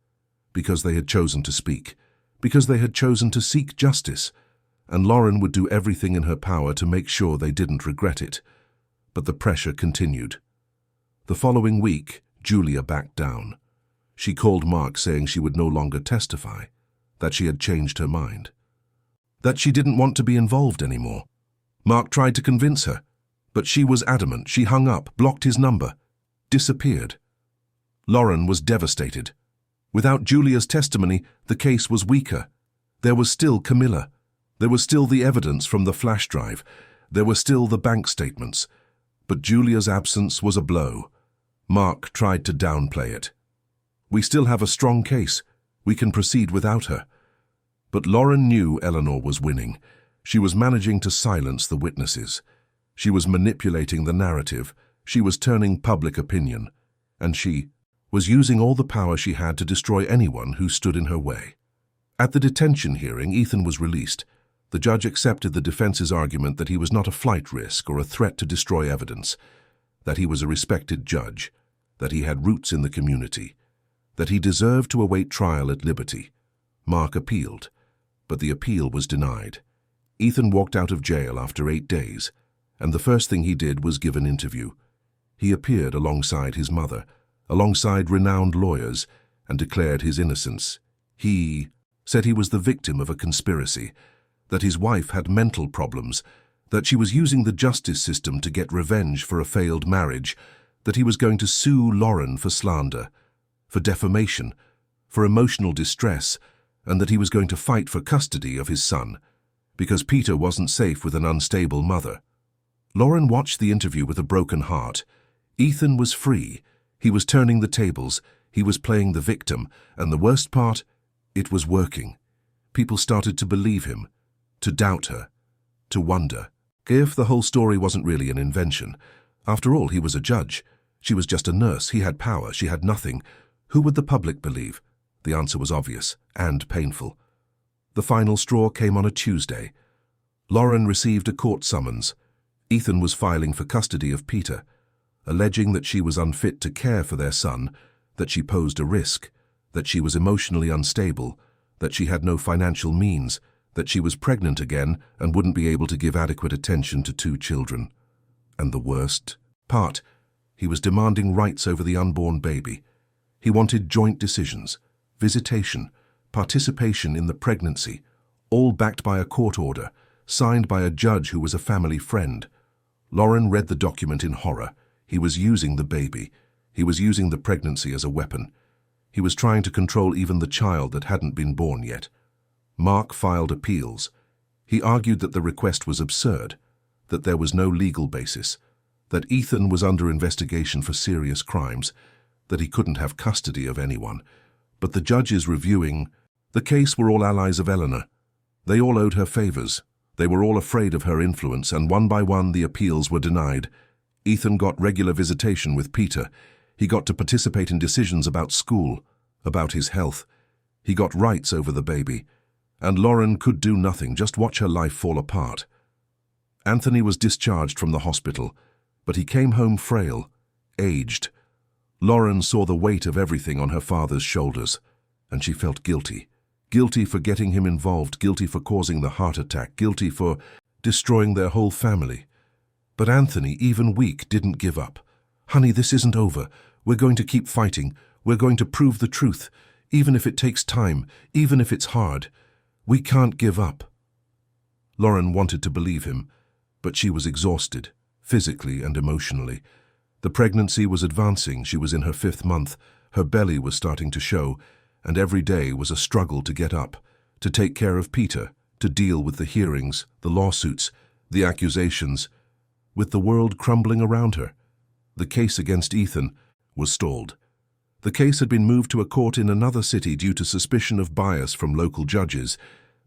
because they had chosen to speak, because they had chosen to seek justice, and Lauren would do everything in her power to make sure they didn't regret it. But the pressure continued. The following week, Julia backed down. She called Mark saying she would no longer testify, that she had changed her mind, that she didn't want to be involved anymore. Mark tried to convince her, but she was adamant. She hung up, blocked his number, disappeared. Lauren was devastated. Without Julia's testimony, the case was weaker. There was still Camilla. There was still the evidence from the flash drive. There were still the bank statements. But Julia's absence was a blow. Mark tried to downplay it. "We still have a strong case. We can proceed without her." But Lauren knew Eleanor was winning. She was managing to silence the witnesses. She was manipulating the narrative. She was turning public opinion. And she was using all the power she had to destroy anyone who stood in her way. At the detention hearing, Ethan was released. The judge accepted the defense's argument that he was not a flight risk or a threat to destroy evidence, that he was a respected judge, that he had roots in the community, that he deserved to await trial at liberty. Mark appealed, but the appeal was denied. Ethan walked out of jail after 8 days, and the first thing he did was give an interview. He appeared alongside his mother, alongside renowned lawyers, and declared his innocence. He said he was the victim of a conspiracy, that his wife had mental problems, that she was using the justice system to get revenge for a failed marriage, that he was going to sue Lauren for slander, for defamation, for emotional distress, and that he was going to fight for custody of his son, because Peter wasn't safe with an unstable mother. Lauren watched the interview with a broken heart. Ethan was free. He was turning the tables. He was playing the victim. And the worst part, it was working. People started to believe him, to doubt her, to wonder if the whole story wasn't really an invention. After all, he was a judge. She was just a nurse. He had power. She had nothing. Who would the public believe? The answer was obvious and painful. The final straw came on a Tuesday. Lauren received a court summons. Ethan was filing for custody of Peter, alleging that she was unfit to care for their son, that she posed a risk, that she was emotionally unstable, that she had no financial means, that she was pregnant again and wouldn't be able to give adequate attention to 2 children. And the worst part, he was demanding rights over the unborn baby. He wanted joint decisions, visitation, participation in the pregnancy, all backed by a court order, signed by a judge who was a family friend. Lauren read the document in horror. He was using the baby. He was using the pregnancy as a weapon. He was trying to control even the child that hadn't been born yet. Mark filed appeals. He argued that the request was absurd, that there was no legal basis, that Ethan was under investigation for serious crimes, that he couldn't have custody of anyone. But the judges reviewing the case were all allies of Eleanor. They all owed her favors. They were all afraid of her influence, and one by one the appeals were denied. Ethan got regular visitation with Peter. He got to participate in decisions about school, about his health. He got rights over the baby. And Lauren could do nothing, just watch her life fall apart. Anthony was discharged from the hospital, but he came home frail, aged. Lauren saw the weight of everything on her father's shoulders, and she felt guilty. Guilty for getting him involved, guilty for causing the heart attack, guilty for destroying their whole family. But Anthony, even weak, didn't give up. "Honey, this isn't over. We're going to keep fighting. We're going to prove the truth, even if it takes time, even if it's hard. We can't give up." Lauren wanted to believe him, but she was exhausted, physically and emotionally. The pregnancy was advancing. She was in her 5th month. Her belly was starting to show, and every day was a struggle to get up, to take care of Peter, to deal with the hearings, the lawsuits, the accusations, with the world crumbling around her. The case against Ethan was stalled. The case had been moved to a court in another city due to suspicion of bias from local judges,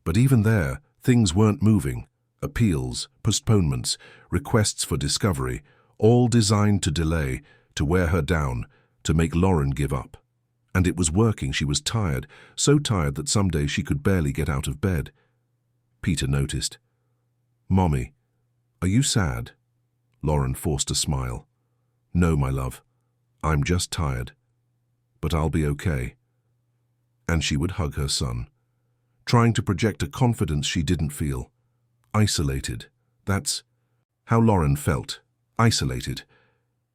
but even there, things weren't moving. Appeals, postponements, requests for discovery, all designed to delay, to wear her down, to make Lauren give up. And it was working. She was tired, so tired that some days she could barely get out of bed. Peter noticed. "Mommy, are you sad?" Lauren forced a smile. "No, my love. I'm just tired. But I'll be okay." And she would hug her son, trying to project a confidence she didn't feel. Isolated. That's how Lauren felt. Isolated.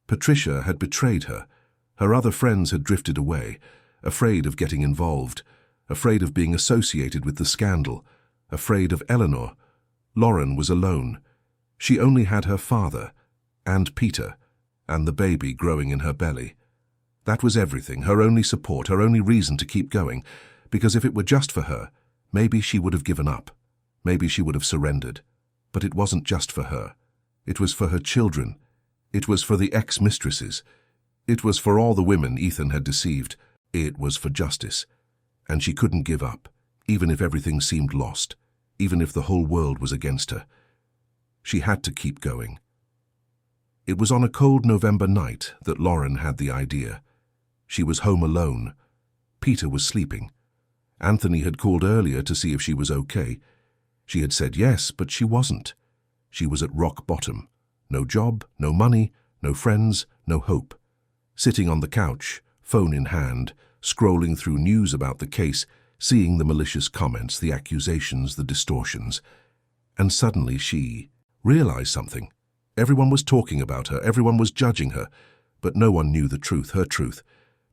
Patricia had betrayed her. Her other friends had drifted away, afraid of getting involved, afraid of being associated with the scandal, afraid of Eleanor. Lauren was alone. She only had her father, and Peter, and the baby growing in her belly. That was everything, her only support, her only reason to keep going, because if it were just for her, maybe she would have given up. Maybe she would have surrendered. But it wasn't just for her. It was for her children. It was for the ex-mistresses. It was for all the women Ethan had deceived. It was for justice. And she couldn't give up, even if everything seemed lost, even if the whole world was against her. She had to keep going. It was on a cold November night that Lauren had the idea. She was home alone. Peter was sleeping. Anthony had called earlier to see if she was okay. She had said yes, but she wasn't. She was at rock bottom. No job, no money, no friends, no hope. Sitting on the couch, phone in hand, scrolling through news about the case, seeing the malicious comments, the accusations, the distortions. And suddenly she realized something. Everyone was talking about her, everyone was judging her, but no one knew the truth, her truth,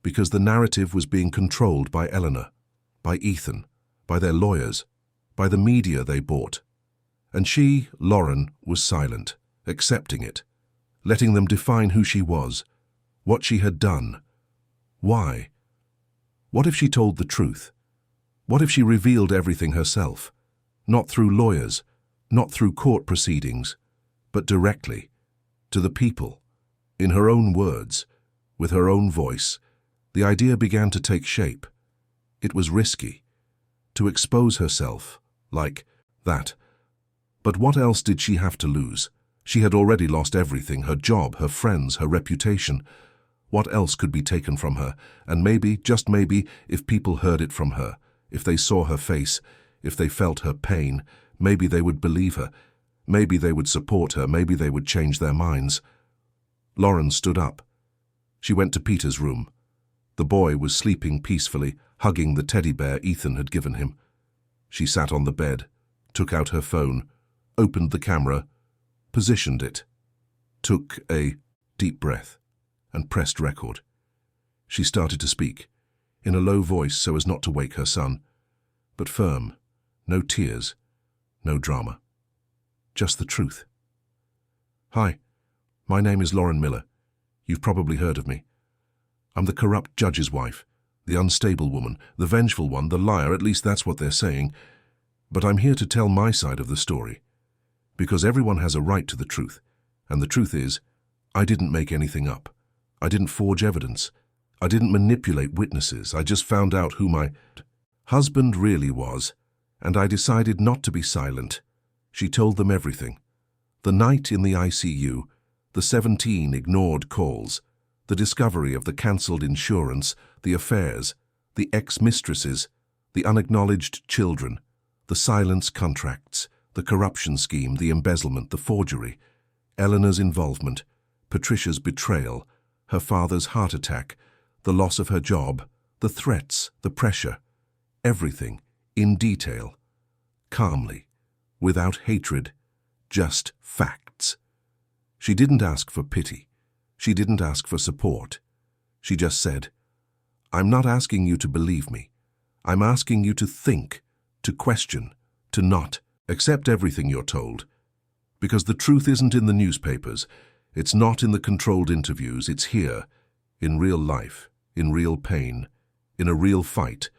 because the narrative was being controlled by Eleanor, by Ethan, by their lawyers, by the media they bought. And she, Lauren, was silent, accepting it, letting them define who she was, what she had done. Why? What if she told the truth? What if she revealed everything herself? Not through lawyers, not through court proceedings, but directly, to the people, in her own words, with her own voice. The idea began to take shape. It was risky, to expose herself, like that. But what else did she have to lose? She had already lost everything, her job, her friends, her reputation. What else could be taken from her? And maybe, just maybe, if people heard it from her, if they saw her face, if they felt her pain, maybe they would believe her. Maybe they would support her, maybe they would change their minds. Lauren stood up. She went to Peter's room. The boy was sleeping peacefully, hugging the teddy bear Ethan had given him. She sat on the bed, took out her phone, opened the camera, positioned it, took a deep breath, and pressed record. She started to speak, in a low voice so as not to wake her son, but firm, no tears, no drama. Just the truth. "Hi, my name is Lauren Miller. You've probably heard of me. I'm the corrupt judge's wife, the unstable woman, the vengeful one, the liar, at least that's what they're saying. But I'm here to tell my side of the story, because everyone has a right to the truth, and the truth is, I didn't make anything up. I didn't forge evidence. I didn't manipulate witnesses. I just found out who my husband really was, and I decided not to be silent. She told them everything. The night in the ICU, the 17 ignored calls, the discovery of the cancelled insurance, the affairs, the ex-mistresses, the unacknowledged children, the silence contracts, the corruption scheme, the embezzlement, the forgery, Eleanor's involvement, Patricia's betrayal, her father's heart attack, the loss of her job, the threats, the pressure, everything, in detail, calmly, without hatred, just facts. She didn't ask for pity. She didn't ask for support. She just said, "I'm not asking you to believe me. I'm asking you to think, to question, to not accept everything you're told. Because the truth isn't in the newspapers. It's not in the controlled interviews. It's here, in real life, in real pain, in a real fight.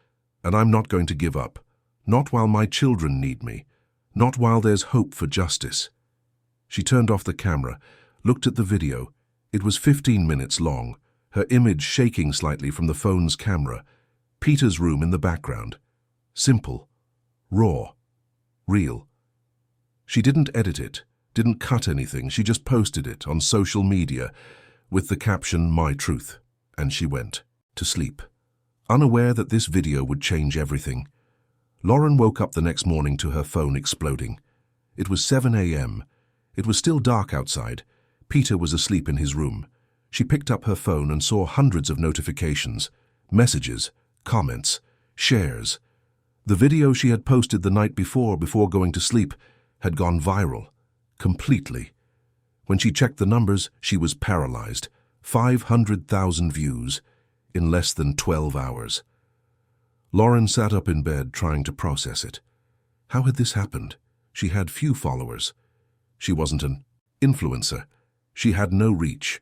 And I'm not going to give up. Not while my children need me. Not while there's hope for justice." She turned off the camera, looked at the video. It was 15 minutes long, her image shaking slightly from the phone's camera. Peter's room in the background. Simple, raw, real. She didn't edit it, didn't cut anything, she just posted it on social media with the caption, "My Truth," and she went to sleep, unaware that this video would change everything. Lauren woke up the next morning to her phone exploding. It was 7 a.m. It was still dark outside. Peter was asleep in his room. She picked up her phone and saw hundreds of notifications, messages, comments, shares. The video she had posted the night before going to sleep had gone viral, completely. When she checked the numbers, she was paralyzed. 500,000 views in less than 12 hours. Lauren sat up in bed trying to process it. How had this happened? She had few followers. She wasn't an influencer. She had no reach.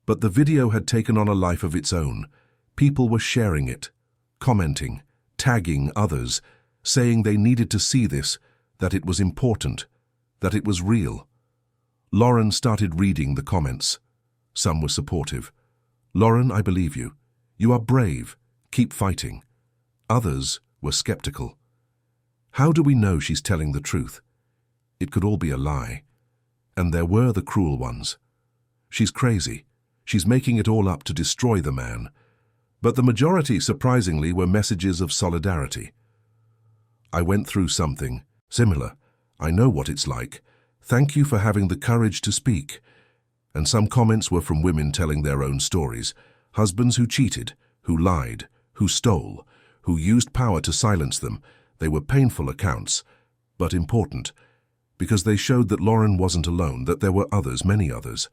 But the video had taken on a life of its own. People were sharing it, commenting, tagging others, saying they needed to see this, that it was important, that it was real. Lauren started reading the comments. Some were supportive. "Lauren, I believe you. You are brave. Keep fighting." Others were skeptical. How do we know she's telling the truth? It could all be a lie. And there were the cruel ones. She's crazy. She's making it all up to destroy the man. But the majority, surprisingly, were messages of solidarity. "I went through something similar. I know what it's like. Thank you for having the courage to speak." And some comments were from women telling their own stories. Husbands who cheated, who lied, who stole, who used power to silence them. They were painful accounts, but important, because they showed that Lauren wasn't alone, that there were others, many others.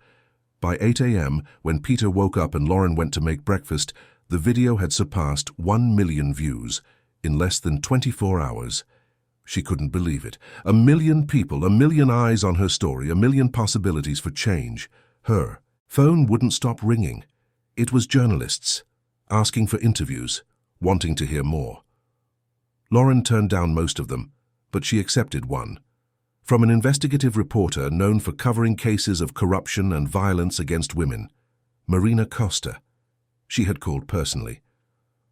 By 8 a.m., when Peter woke up and Lauren went to make breakfast, the video had surpassed 1 million views in less than 24 hours. She couldn't believe it. 1 million people, 1 million eyes on her story, 1 million possibilities for change. Her phone wouldn't stop ringing. It was journalists, asking for interviews, wanting to hear more. Lauren turned down most of them, but she accepted one. From an investigative reporter known for covering cases of corruption and violence against women, Marina Costa. She had called personally.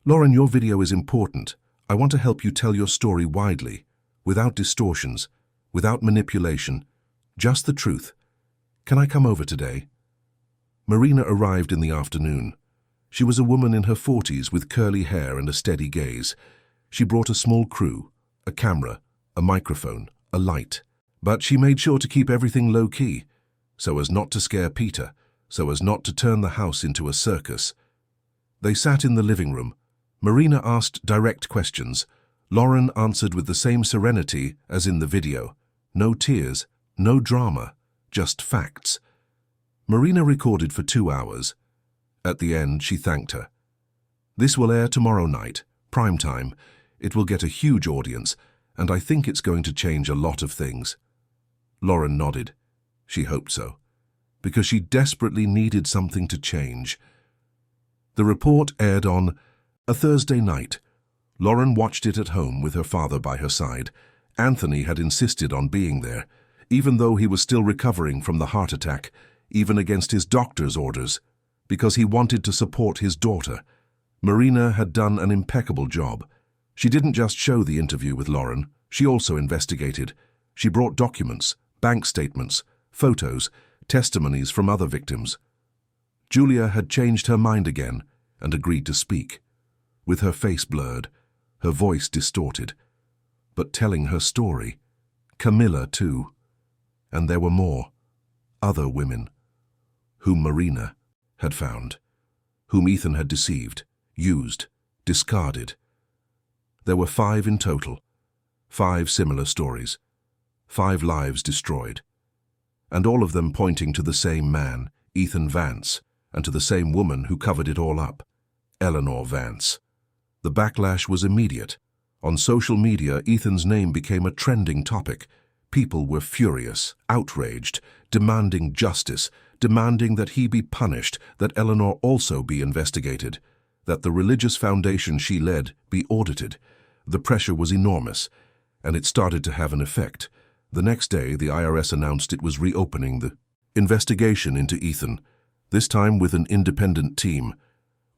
"Lauren, your video is important. I want to help you tell your story widely, without distortions, without manipulation, just the truth. Can I come over today?" Marina arrived in the afternoon. She was a woman in her 40s with curly hair and a steady gaze. She brought a small crew, a camera, a microphone, a light. But she made sure to keep everything low-key, so as not to scare Peter, so as not to turn the house into a circus. They sat in the living room. Marina asked direct questions. Lauren answered with the same serenity as in the video. No tears, no drama, just facts. Marina recorded for 2 hours. At the end, she thanked her. "This will air tomorrow night, prime time. It will get a huge audience, and I think it's going to change a lot of things." Lauren nodded. She hoped so, because she desperately needed something to change. The report aired on a Thursday night. Lauren watched it at home with her father by her side. Anthony had insisted on being there, even though he was still recovering from the heart attack, even against his doctor's orders, because he wanted to support his daughter. Marina had done an impeccable job. She didn't just show the interview with Lauren, she also investigated. She brought documents, bank statements, photos, testimonies from other victims. Julia had changed her mind again and agreed to speak, with her face blurred, her voice distorted, but telling her story. Camilla, too. And there were more, other women, whom Marina had found, whom Ethan had deceived, used, discarded. There were 5 in total, 5 similar stories, 5 lives destroyed, and all of them pointing to the same man, Ethan Vance, and to the same woman who covered it all up, Eleanor Vance. The backlash was immediate. On social media, Ethan's name became a trending topic. People were furious, outraged, demanding justice, demanding that he be punished, that Eleanor also be investigated, that the religious foundation she led be audited. The pressure was enormous, and it started to have an effect. The next day, the IRS announced it was reopening the investigation into Ethan, this time with an independent team,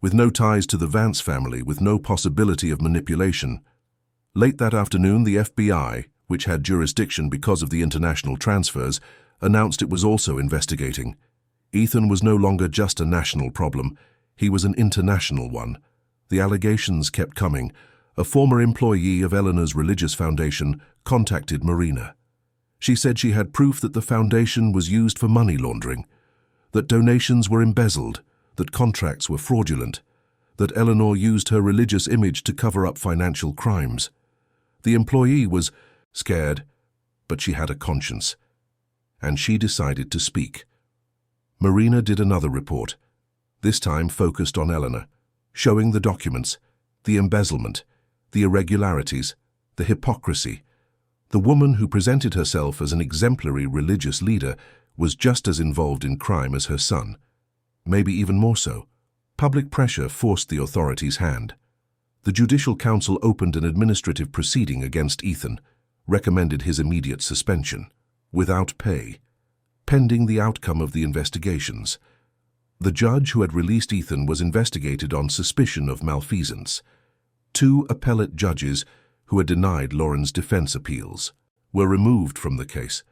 with no ties to the Vance family, with no possibility of manipulation. Late that afternoon, the FBI, which had jurisdiction because of the international transfers, announced it was also investigating. Ethan was no longer just a national problem, he was an international one. The allegations kept coming. A former employee of Eleanor's religious foundation contacted Marina. She said she had proof that the foundation was used for money laundering, that donations were embezzled, that contracts were fraudulent, that Eleanor used her religious image to cover up financial crimes. The employee was scared, but she had a conscience, and she decided to speak. Marina did another report, this time focused on Eleanor, showing the documents, the embezzlement, the irregularities, the hypocrisy. The woman who presented herself as an exemplary religious leader was just as involved in crime as her son, maybe even more so. Public pressure forced the authorities' hand. The Judicial Council opened an administrative proceeding against Ethan, recommended his immediate suspension, without pay, pending the outcome of the investigations. The judge who had released Ethan was investigated on suspicion of malfeasance. 2 appellate judges who had denied Lauren's defense appeals were removed from the case.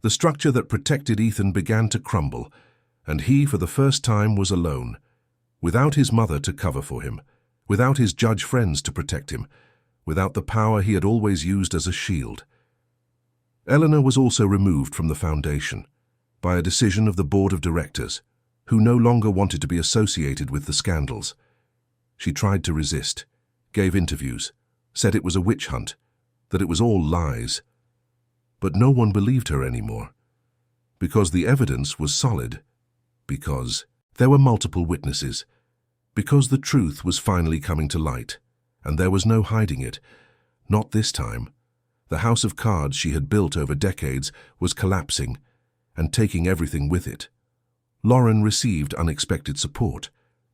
The structure that protected Ethan began to crumble, and he, for the first time, was alone, without his mother to cover for him, without his judge friends to protect him, without the power he had always used as a shield. Eleanor was also removed from the foundation by a decision of the board of directors, who no longer wanted to be associated with the scandals. She tried to resist, gave interviews, said it was a witch hunt, that it was all lies. But no one believed her anymore, because the evidence was solid, because there were multiple witnesses, because the truth was finally coming to light, and there was no hiding it. Not this time. The house of cards she had built over decades was collapsing and taking everything with it. Lauren received unexpected support,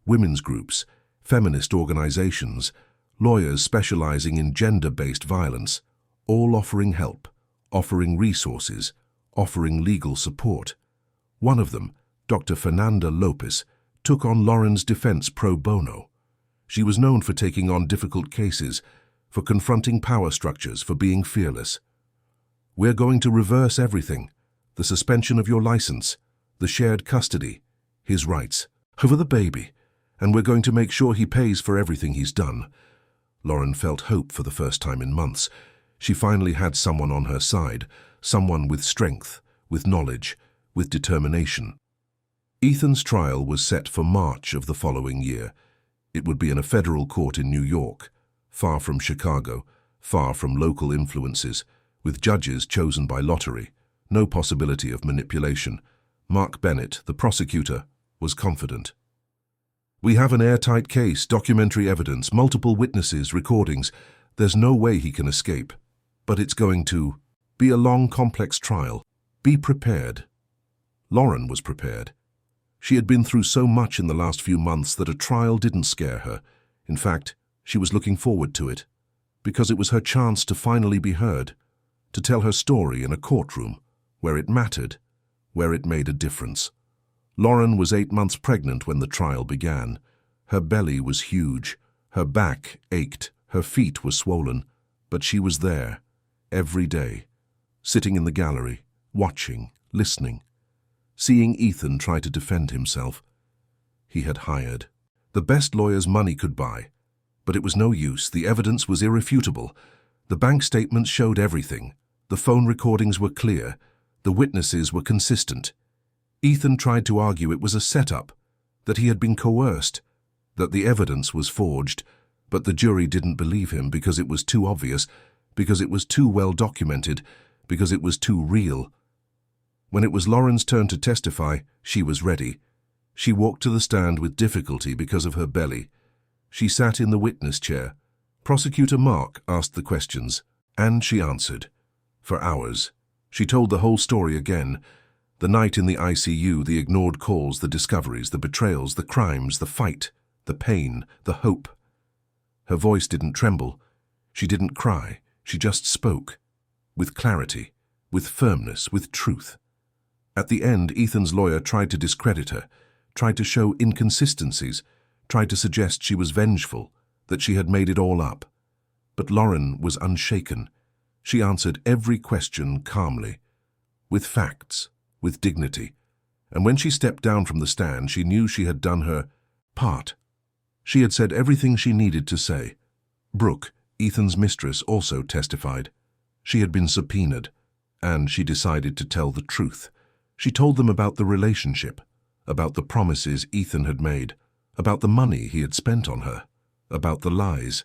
women's groups, feminist organizations, lawyers specializing in gender-based violence, all offering help, offering resources, offering legal support. One of them, Dr. Fernanda Lopez, took on Lauren's defense pro bono. She was known for taking on difficult cases, for confronting power structures, for being fearless. "We're going to reverse everything, the suspension of your license, the shared custody, his rights, over the baby, and we're going to make sure he pays for everything he's done." Lauren felt hope for the first time in months. She finally had someone on her side, someone with strength, with knowledge, with determination. Ethan's trial was set for March of the following year. It would be in a federal court in New York, far from Chicago, far from local influences, with judges chosen by lottery, no possibility of manipulation. Mark Bennett, the prosecutor, was confident. "We have an airtight case, documentary evidence, multiple witnesses, recordings. There's no way he can escape. But it's going to be a long, complex trial. Be prepared." Lauren was prepared. She had been through so much in the last few months that a trial didn't scare her. In fact, she was looking forward to it, because it was her chance to finally be heard, to tell her story in a courtroom, where it mattered, where it made a difference. Lauren was 8 months pregnant when the trial began. Her belly was huge, her back ached, her feet were swollen, but she was there, every day, sitting in the gallery, watching, listening, seeing Ethan try to defend himself. He had hired the best lawyers money could buy, but it was no use. The evidence was irrefutable. The bank statements showed everything. The phone recordings were clear. The witnesses were consistent. Ethan tried to argue it was a setup, that he had been coerced, that the evidence was forged, but the jury didn't believe him because it was too obvious, because it was too well documented, because it was too real. When it was Lauren's turn to testify, she was ready. She walked to the stand with difficulty because of her belly. She sat in the witness chair. Prosecutor Mark asked the questions, and she answered. For hours, she told the whole story again. The night in the ICU, the ignored calls, the discoveries, the betrayals, the crimes, the fight, the pain, the hope. Her voice didn't tremble. She didn't cry. She just spoke. With clarity, with firmness, with truth. At the end, Ethan's lawyer tried to discredit her, tried to show inconsistencies, tried to suggest she was vengeful, that she had made it all up. But Lauren was unshaken. She answered every question calmly, with facts, with dignity, and when she stepped down from the stand, she knew she had done her part. She had said everything she needed to say. Brooke, Ethan's mistress, also testified. She had been subpoenaed, and she decided to tell the truth. She told them about the relationship, about the promises Ethan had made, about the money he had spent on her, about the lies.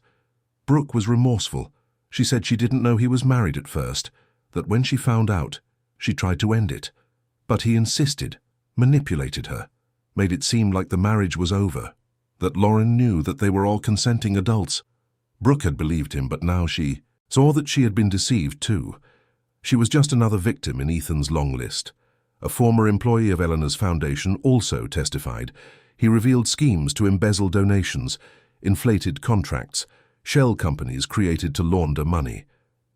Brooke was remorseful. She said she didn't know he was married at first, that when she found out, she tried to end it. But he insisted, manipulated her, made it seem like the marriage was over, that Lauren knew that they were all consenting adults. Brooke had believed him, but now she saw that she had been deceived too. She was just another victim in Ethan's long list. A former employee of Eleanor's foundation also testified. He revealed schemes to embezzle donations, inflated contracts, shell companies created to launder money.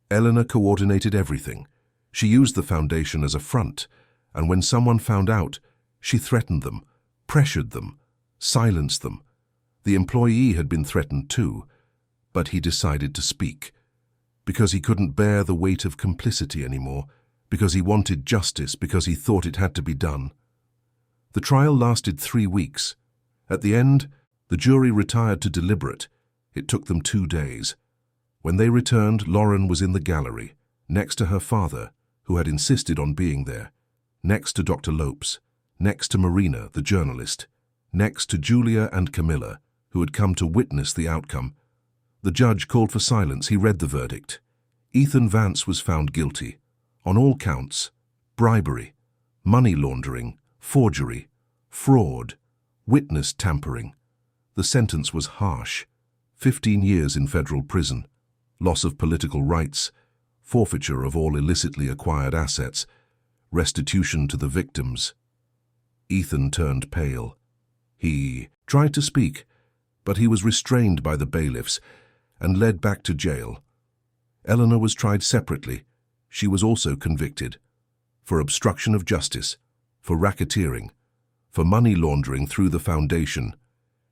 Eleanor coordinated everything. She used the foundation as a front, and when someone found out, she threatened them, pressured them, silenced them. The employee had been threatened too, but he decided to speak, because he couldn't bear the weight of complicity anymore, because he wanted justice, because he thought it had to be done. The trial lasted 3 weeks. At the end, the jury retired to deliberate. It took them 2 days. When they returned, Lauren was in the gallery, next to her father, who had insisted on being there, next to Dr. Lopes, next to Marina, the journalist, next to Julia and Camilla, who had come to witness the outcome. The judge called for silence. He read the verdict. Ethan Vance was found guilty, on all counts: bribery, money laundering, forgery, fraud, witness tampering. The sentence was harsh: 15 years in federal prison, loss of political rights, forfeiture of all illicitly acquired assets, restitution to the victims. Ethan turned pale. He tried to speak, but he was restrained by the bailiffs and led back to jail. Eleanor was tried separately. She was also convicted for obstruction of justice, for racketeering, for money laundering through the foundation.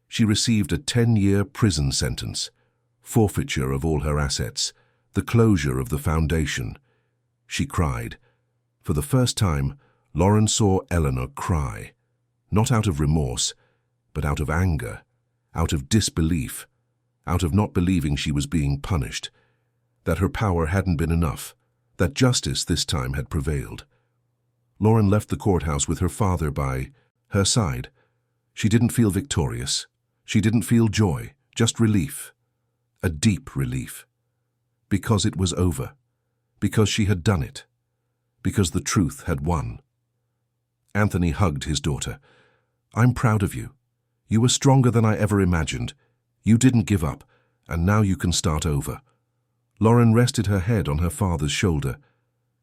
She received a 10-year prison sentence, forfeiture of all her assets, the closure of the foundation. She cried. For the first time, Lauren saw Eleanor cry, not out of remorse, but out of anger, out of disbelief, out of not believing she was being punished, that her power hadn't been enough, that justice this time had prevailed. Lauren left the courthouse with her father by her side. She didn't feel victorious. She didn't feel joy, just relief. A deep relief. Because it was over. Because she had done it. Because the truth had won. Anthony hugged his daughter. "I'm proud of you. You were stronger than I ever imagined. You didn't give up, and now you can start over." Lauren rested her head on her father's shoulder.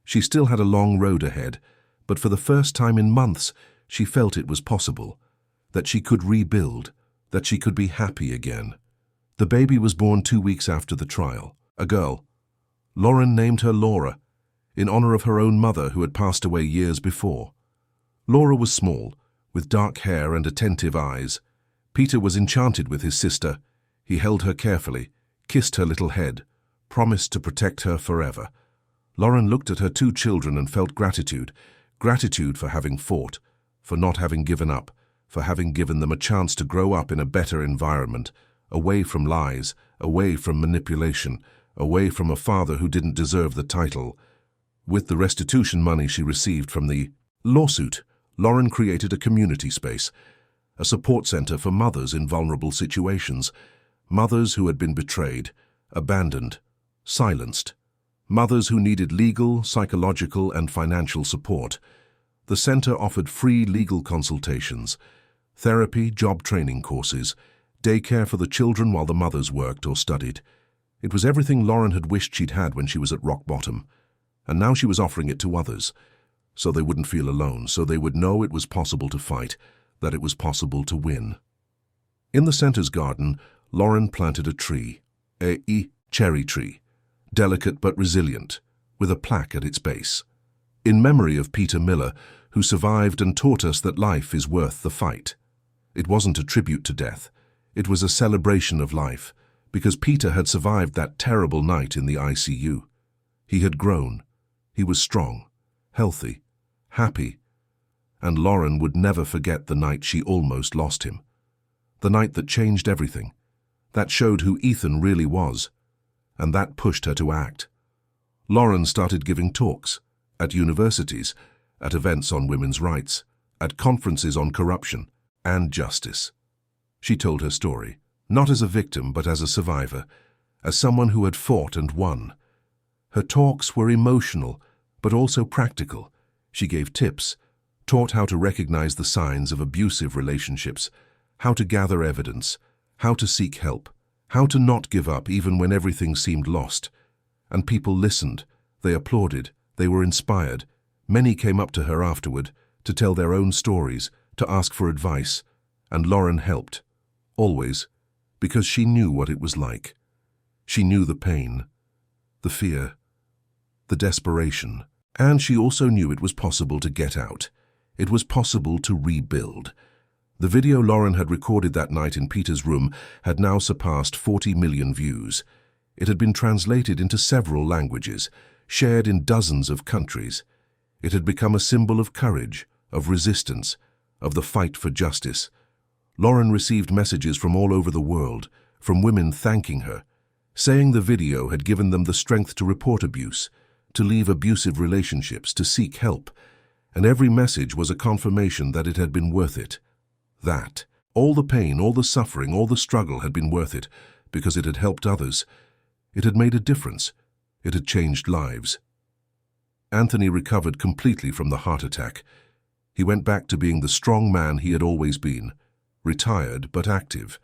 She still had a long road ahead, but for the first time in months, she felt it was possible, that she could rebuild, that she could be happy again. The baby was born 2 weeks after the trial, a girl. Lauren named her Laura, in honor of her own mother who had passed away years before. Laura was small, with dark hair and attentive eyes. Peter was enchanted with his sister. He held her carefully, kissed her little head, promised to protect her forever. Lauren looked at her 2 children and felt gratitude. Gratitude for having fought, for not having given up, for having given them a chance to grow up in a better environment, away from lies, away from manipulation, away from a father who didn't deserve the title. With the restitution money she received from the lawsuit, Lauren created a community space, a support center for mothers in vulnerable situations, mothers who had been betrayed, abandoned, silenced, mothers who needed legal, psychological, and financial support. The center offered free legal consultations, therapy, job training courses, daycare for the children while the mothers worked or studied. It was everything Lauren had wished she'd had when she was at rock bottom, and now she was offering it to others, so they wouldn't feel alone, so they would know it was possible to fight, that it was possible to win. In the center's garden, Lauren planted a tree, a cherry tree, delicate but resilient, with a plaque at its base, in memory of Peter Miller, who survived and taught us that life is worth the fight. It wasn't a tribute to death. It was a celebration of life, because Peter had survived that terrible night in the ICU. He had grown. He was strong, healthy, happy, and Lauren would never forget the night she almost lost him. The night that changed everything, that showed who Ethan really was, and that pushed her to act. Lauren started giving talks, at universities, at events on women's rights, at conferences on corruption and justice. She told her story, not as a victim but as a survivor, as someone who had fought and won. Her talks were emotional, but also practical. She gave tips, taught how to recognize the signs of abusive relationships, how to gather evidence, how to seek help, how to not give up even when everything seemed lost. And people listened, they applauded, they were inspired. Many came up to her afterward to tell their own stories, to ask for advice, and Lauren helped, always, because she knew what it was like. She knew the pain, the fear, the desperation, and she also knew it was possible to get out. It was possible to rebuild. The video Lauren had recorded that night in Peter's room had now surpassed 40 million views. It had been translated into several languages, shared in dozens of countries. It had become a symbol of courage, of resistance, of the fight for justice. Lauren received messages from all over the world, from women thanking her, saying the video had given them the strength to report abuse, to leave abusive relationships, to seek help. And every message was a confirmation that it had been worth it. That all the pain, all the suffering, all the struggle had been worth it because it had helped others. It had made a difference. It had changed lives. Anthony recovered completely from the heart attack. He went back to being the strong man he had always been, retired but active.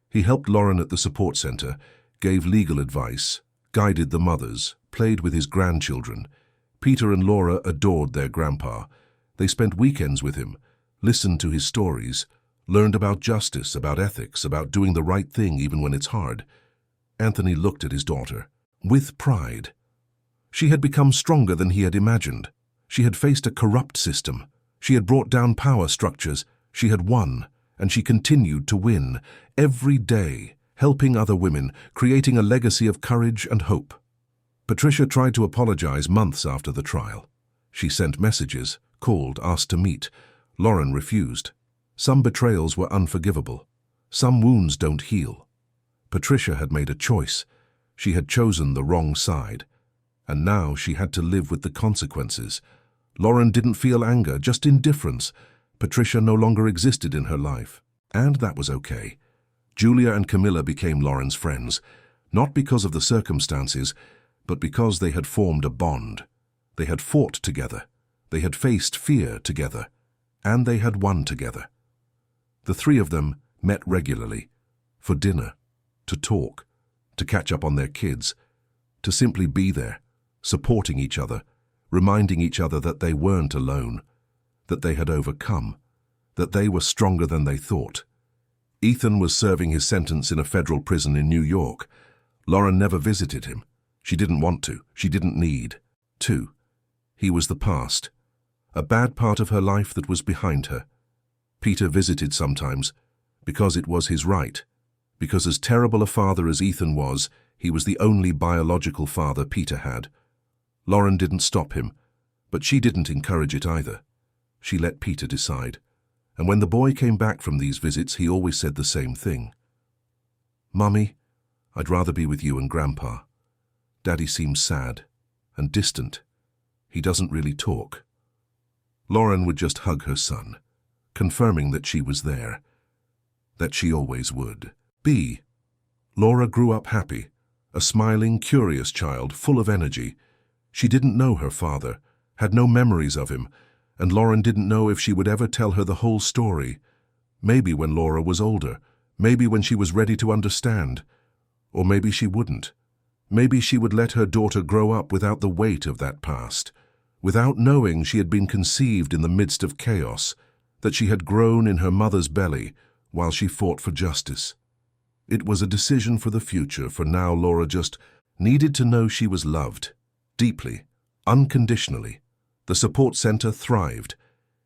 He helped Lauren at the support center, gave legal advice, guided the mothers, played with his grandchildren. Peter and Laura adored their grandpa. They spent weekends with him, listened to his stories, learned about justice, about ethics, about doing the right thing even when it's hard. Anthony looked at his daughter with pride. She had become stronger than he had imagined. She had faced a corrupt system. She had brought down power structures. She had won, and she continued to win, every day, helping other women, creating a legacy of courage and hope. Patricia tried to apologize months after the trial. She sent messages, called, asked to meet. Lauren refused. Some betrayals were unforgivable. Some wounds don't heal. Patricia had made a choice. She had chosen the wrong side. And now she had to live with the consequences. Lauren didn't feel anger, just indifference. Patricia no longer existed in her life. And that was okay. Julia and Camilla became Lauren's friends, not because of the circumstances, but because they had formed a bond. They had fought together. They had faced fear together. And they had won together. The three of them met regularly, for dinner, to talk, to catch up on their kids, to simply be there, supporting each other, reminding each other that they weren't alone, that they had overcome, that they were stronger than they thought. Ethan was serving his sentence in a federal prison in New York. Lauren never visited him. She didn't want to. She didn't need to. He was the past, a bad part of her life that was behind her. Peter visited sometimes, because it was his right, because as terrible a father as Ethan was, he was the only biological father Peter had. Lauren didn't stop him, but she didn't encourage it either. She let Peter decide. And when the boy came back from these visits, he always said the same thing. "Mummy, I'd rather be with you and Grandpa. Daddy seems sad and distant. He doesn't really talk." Lauren would just hug her son, confirming that she was there, that she always would be. Laura grew up happy, a smiling, curious child, full of energy. She didn't know her father, had no memories of him, and Lauren didn't know if she would ever tell her the whole story. Maybe when Laura was older, maybe when she was ready to understand, or maybe she wouldn't. Maybe she would let her daughter grow up without the weight of that past, without knowing she had been conceived in the midst of chaos, that she had grown in her mother's belly while she fought for justice. It was a decision for the future, for now Laura just needed to know she was loved, deeply, unconditionally. The support center thrived.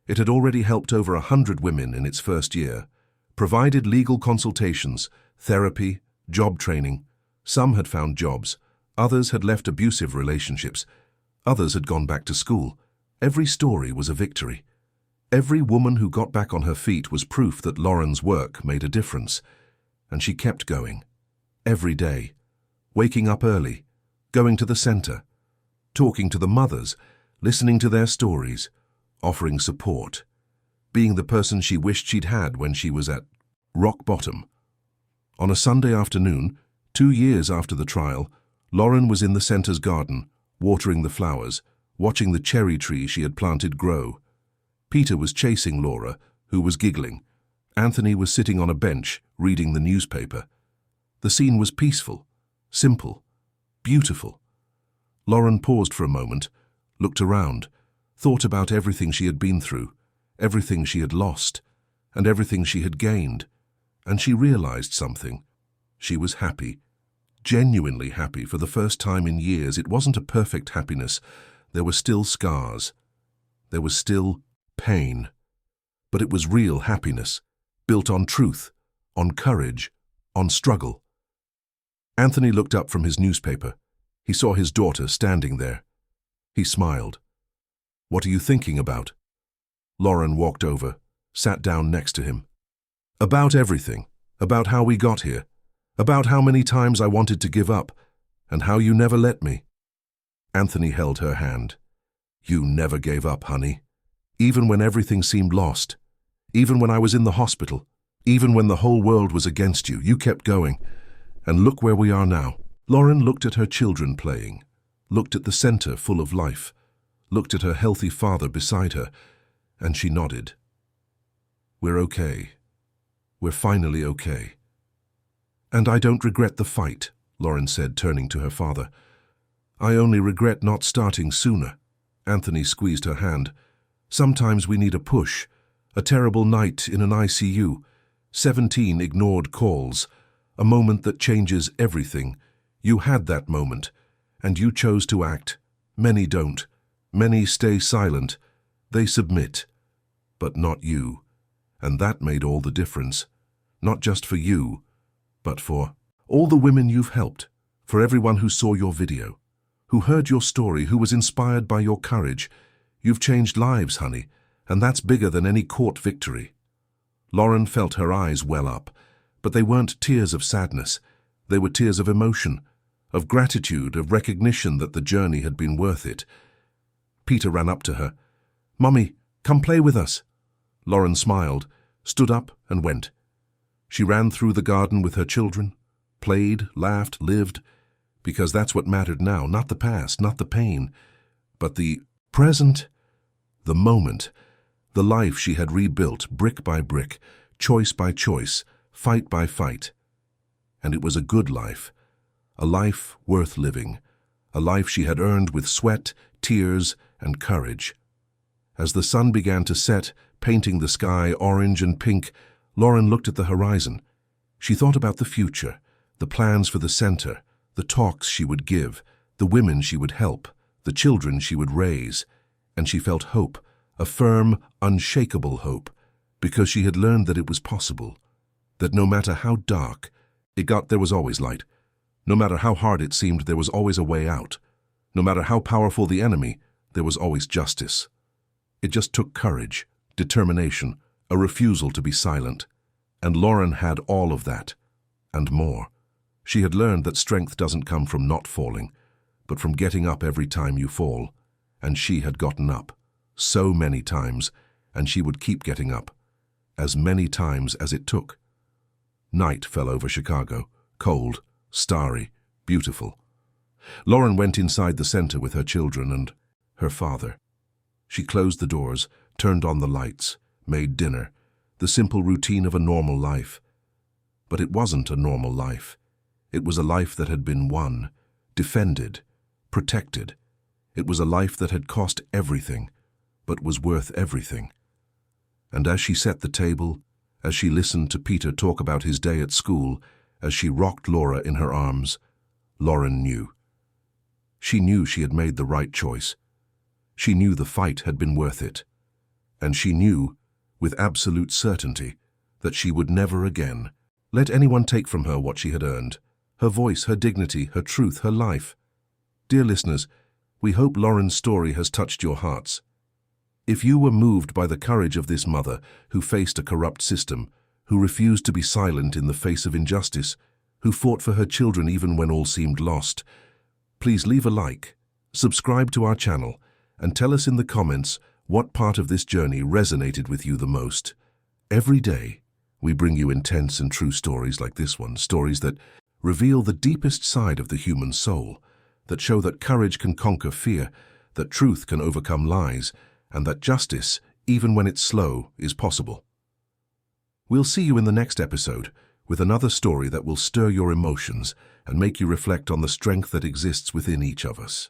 It had already helped over 100 women in its first year, provided legal consultations, therapy, job training. Some had found jobs, Others had left abusive relationships. Others had gone back to school. Every story was a victory. Every woman who got back on her feet was proof that Lauren's work made a difference. And she kept going. Every day. Waking up early. Going to the center. Talking to the mothers. Listening to their stories. Offering support. Being the person she wished she'd had when she was at rock bottom. On a Sunday afternoon, 2 years after the trial, Lauren was in the center's garden, watering the flowers, watching the cherry tree she had planted grow. Peter was chasing Laura, who was giggling. Anthony was sitting on a bench, reading the newspaper. The scene was peaceful, simple, beautiful. Lauren paused for a moment, looked around, thought about everything she had been through, everything she had lost, and everything she had gained, and she realized something. She was happy, genuinely happy for the first time in years. It wasn't a perfect happiness. There were still scars. There was still pain. But it was real happiness, built on truth, on courage, on struggle. Anthony looked up from his newspaper. He saw his daughter standing there. He smiled. "What are you thinking about?" Lauren walked over, sat down next to him. "About everything. About how we got here. About how many times I wanted to give up, and how you never let me." Anthony held her hand. "You never gave up, honey. Even when everything seemed lost. Even when I was in the hospital. Even when the whole world was against you, you kept going. And look where we are now." Lauren looked at her children playing, looked at the center full of life, looked at her healthy father beside her, and she nodded. "We're okay. We're finally okay." "And I don't regret the fight," Lauren said, turning to her father. "I only regret not starting sooner." Anthony squeezed her hand. "Sometimes we need a push. A terrible night in an ICU. 17 ignored calls. A moment that changes everything. You had that moment, and you chose to act. Many don't. Many stay silent. They submit. But not you. And that made all the difference. Not just for you, but for all the women you've helped, for everyone who saw your video, who heard your story, who was inspired by your courage. You've changed lives, honey, and that's bigger than any court victory." Lauren felt her eyes well up, but they weren't tears of sadness. They were tears of emotion, of gratitude, of recognition that the journey had been worth it. Peter ran up to her. "Mummy, come play with us." Lauren smiled, stood up and went. She ran through the garden with her children, played, laughed, lived, because that's what mattered now, not the past, not the pain, but the present, the moment, the life she had rebuilt brick by brick, choice by choice, fight by fight. And it was a good life, a life worth living, a life she had earned with sweat, tears, and courage. As the sun began to set, painting the sky orange and pink, Lauren looked at the horizon. She thought about the future, the plans for the center, the talks she would give, the women she would help, the children she would raise, and she felt hope, a firm, unshakable hope, because she had learned that it was possible, that no matter how dark it got, there was always light. No matter how hard it seemed, there was always a way out. No matter how powerful the enemy, there was always justice. It just took courage, determination, a refusal to be silent. And Lauren had all of that, and more. She had learned that strength doesn't come from not falling, but from getting up every time you fall. And she had gotten up, so many times, and she would keep getting up, as many times as it took. Night fell over Chicago, cold, starry, beautiful. Lauren went inside the center with her children and her father. She closed the doors, turned on the lights, made dinner, the simple routine of a normal life. But it wasn't a normal life. It was a life that had been won, defended, protected. It was a life that had cost everything, but was worth everything. And as she set the table, as she listened to Peter talk about his day at school, as she rocked Laura in her arms, Lauren knew. She knew she had made the right choice. She knew the fight had been worth it. And she knew, with absolute certainty, that she would never again let anyone take from her what she had earned, her voice, her dignity, her truth, her life. Dear listeners, we hope Lauren's story has touched your hearts. If you were moved by the courage of this mother who faced a corrupt system, who refused to be silent in the face of injustice, who fought for her children even when all seemed lost, please leave a like, subscribe to our channel, and tell us in the comments what part of this journey resonated with you the most. Every day, we bring you intense and true stories like this one, stories that reveal the deepest side of the human soul, that show that courage can conquer fear, that truth can overcome lies, and that justice, even when it's slow, is possible. We'll see you in the next episode with another story that will stir your emotions and make you reflect on the strength that exists within each of us.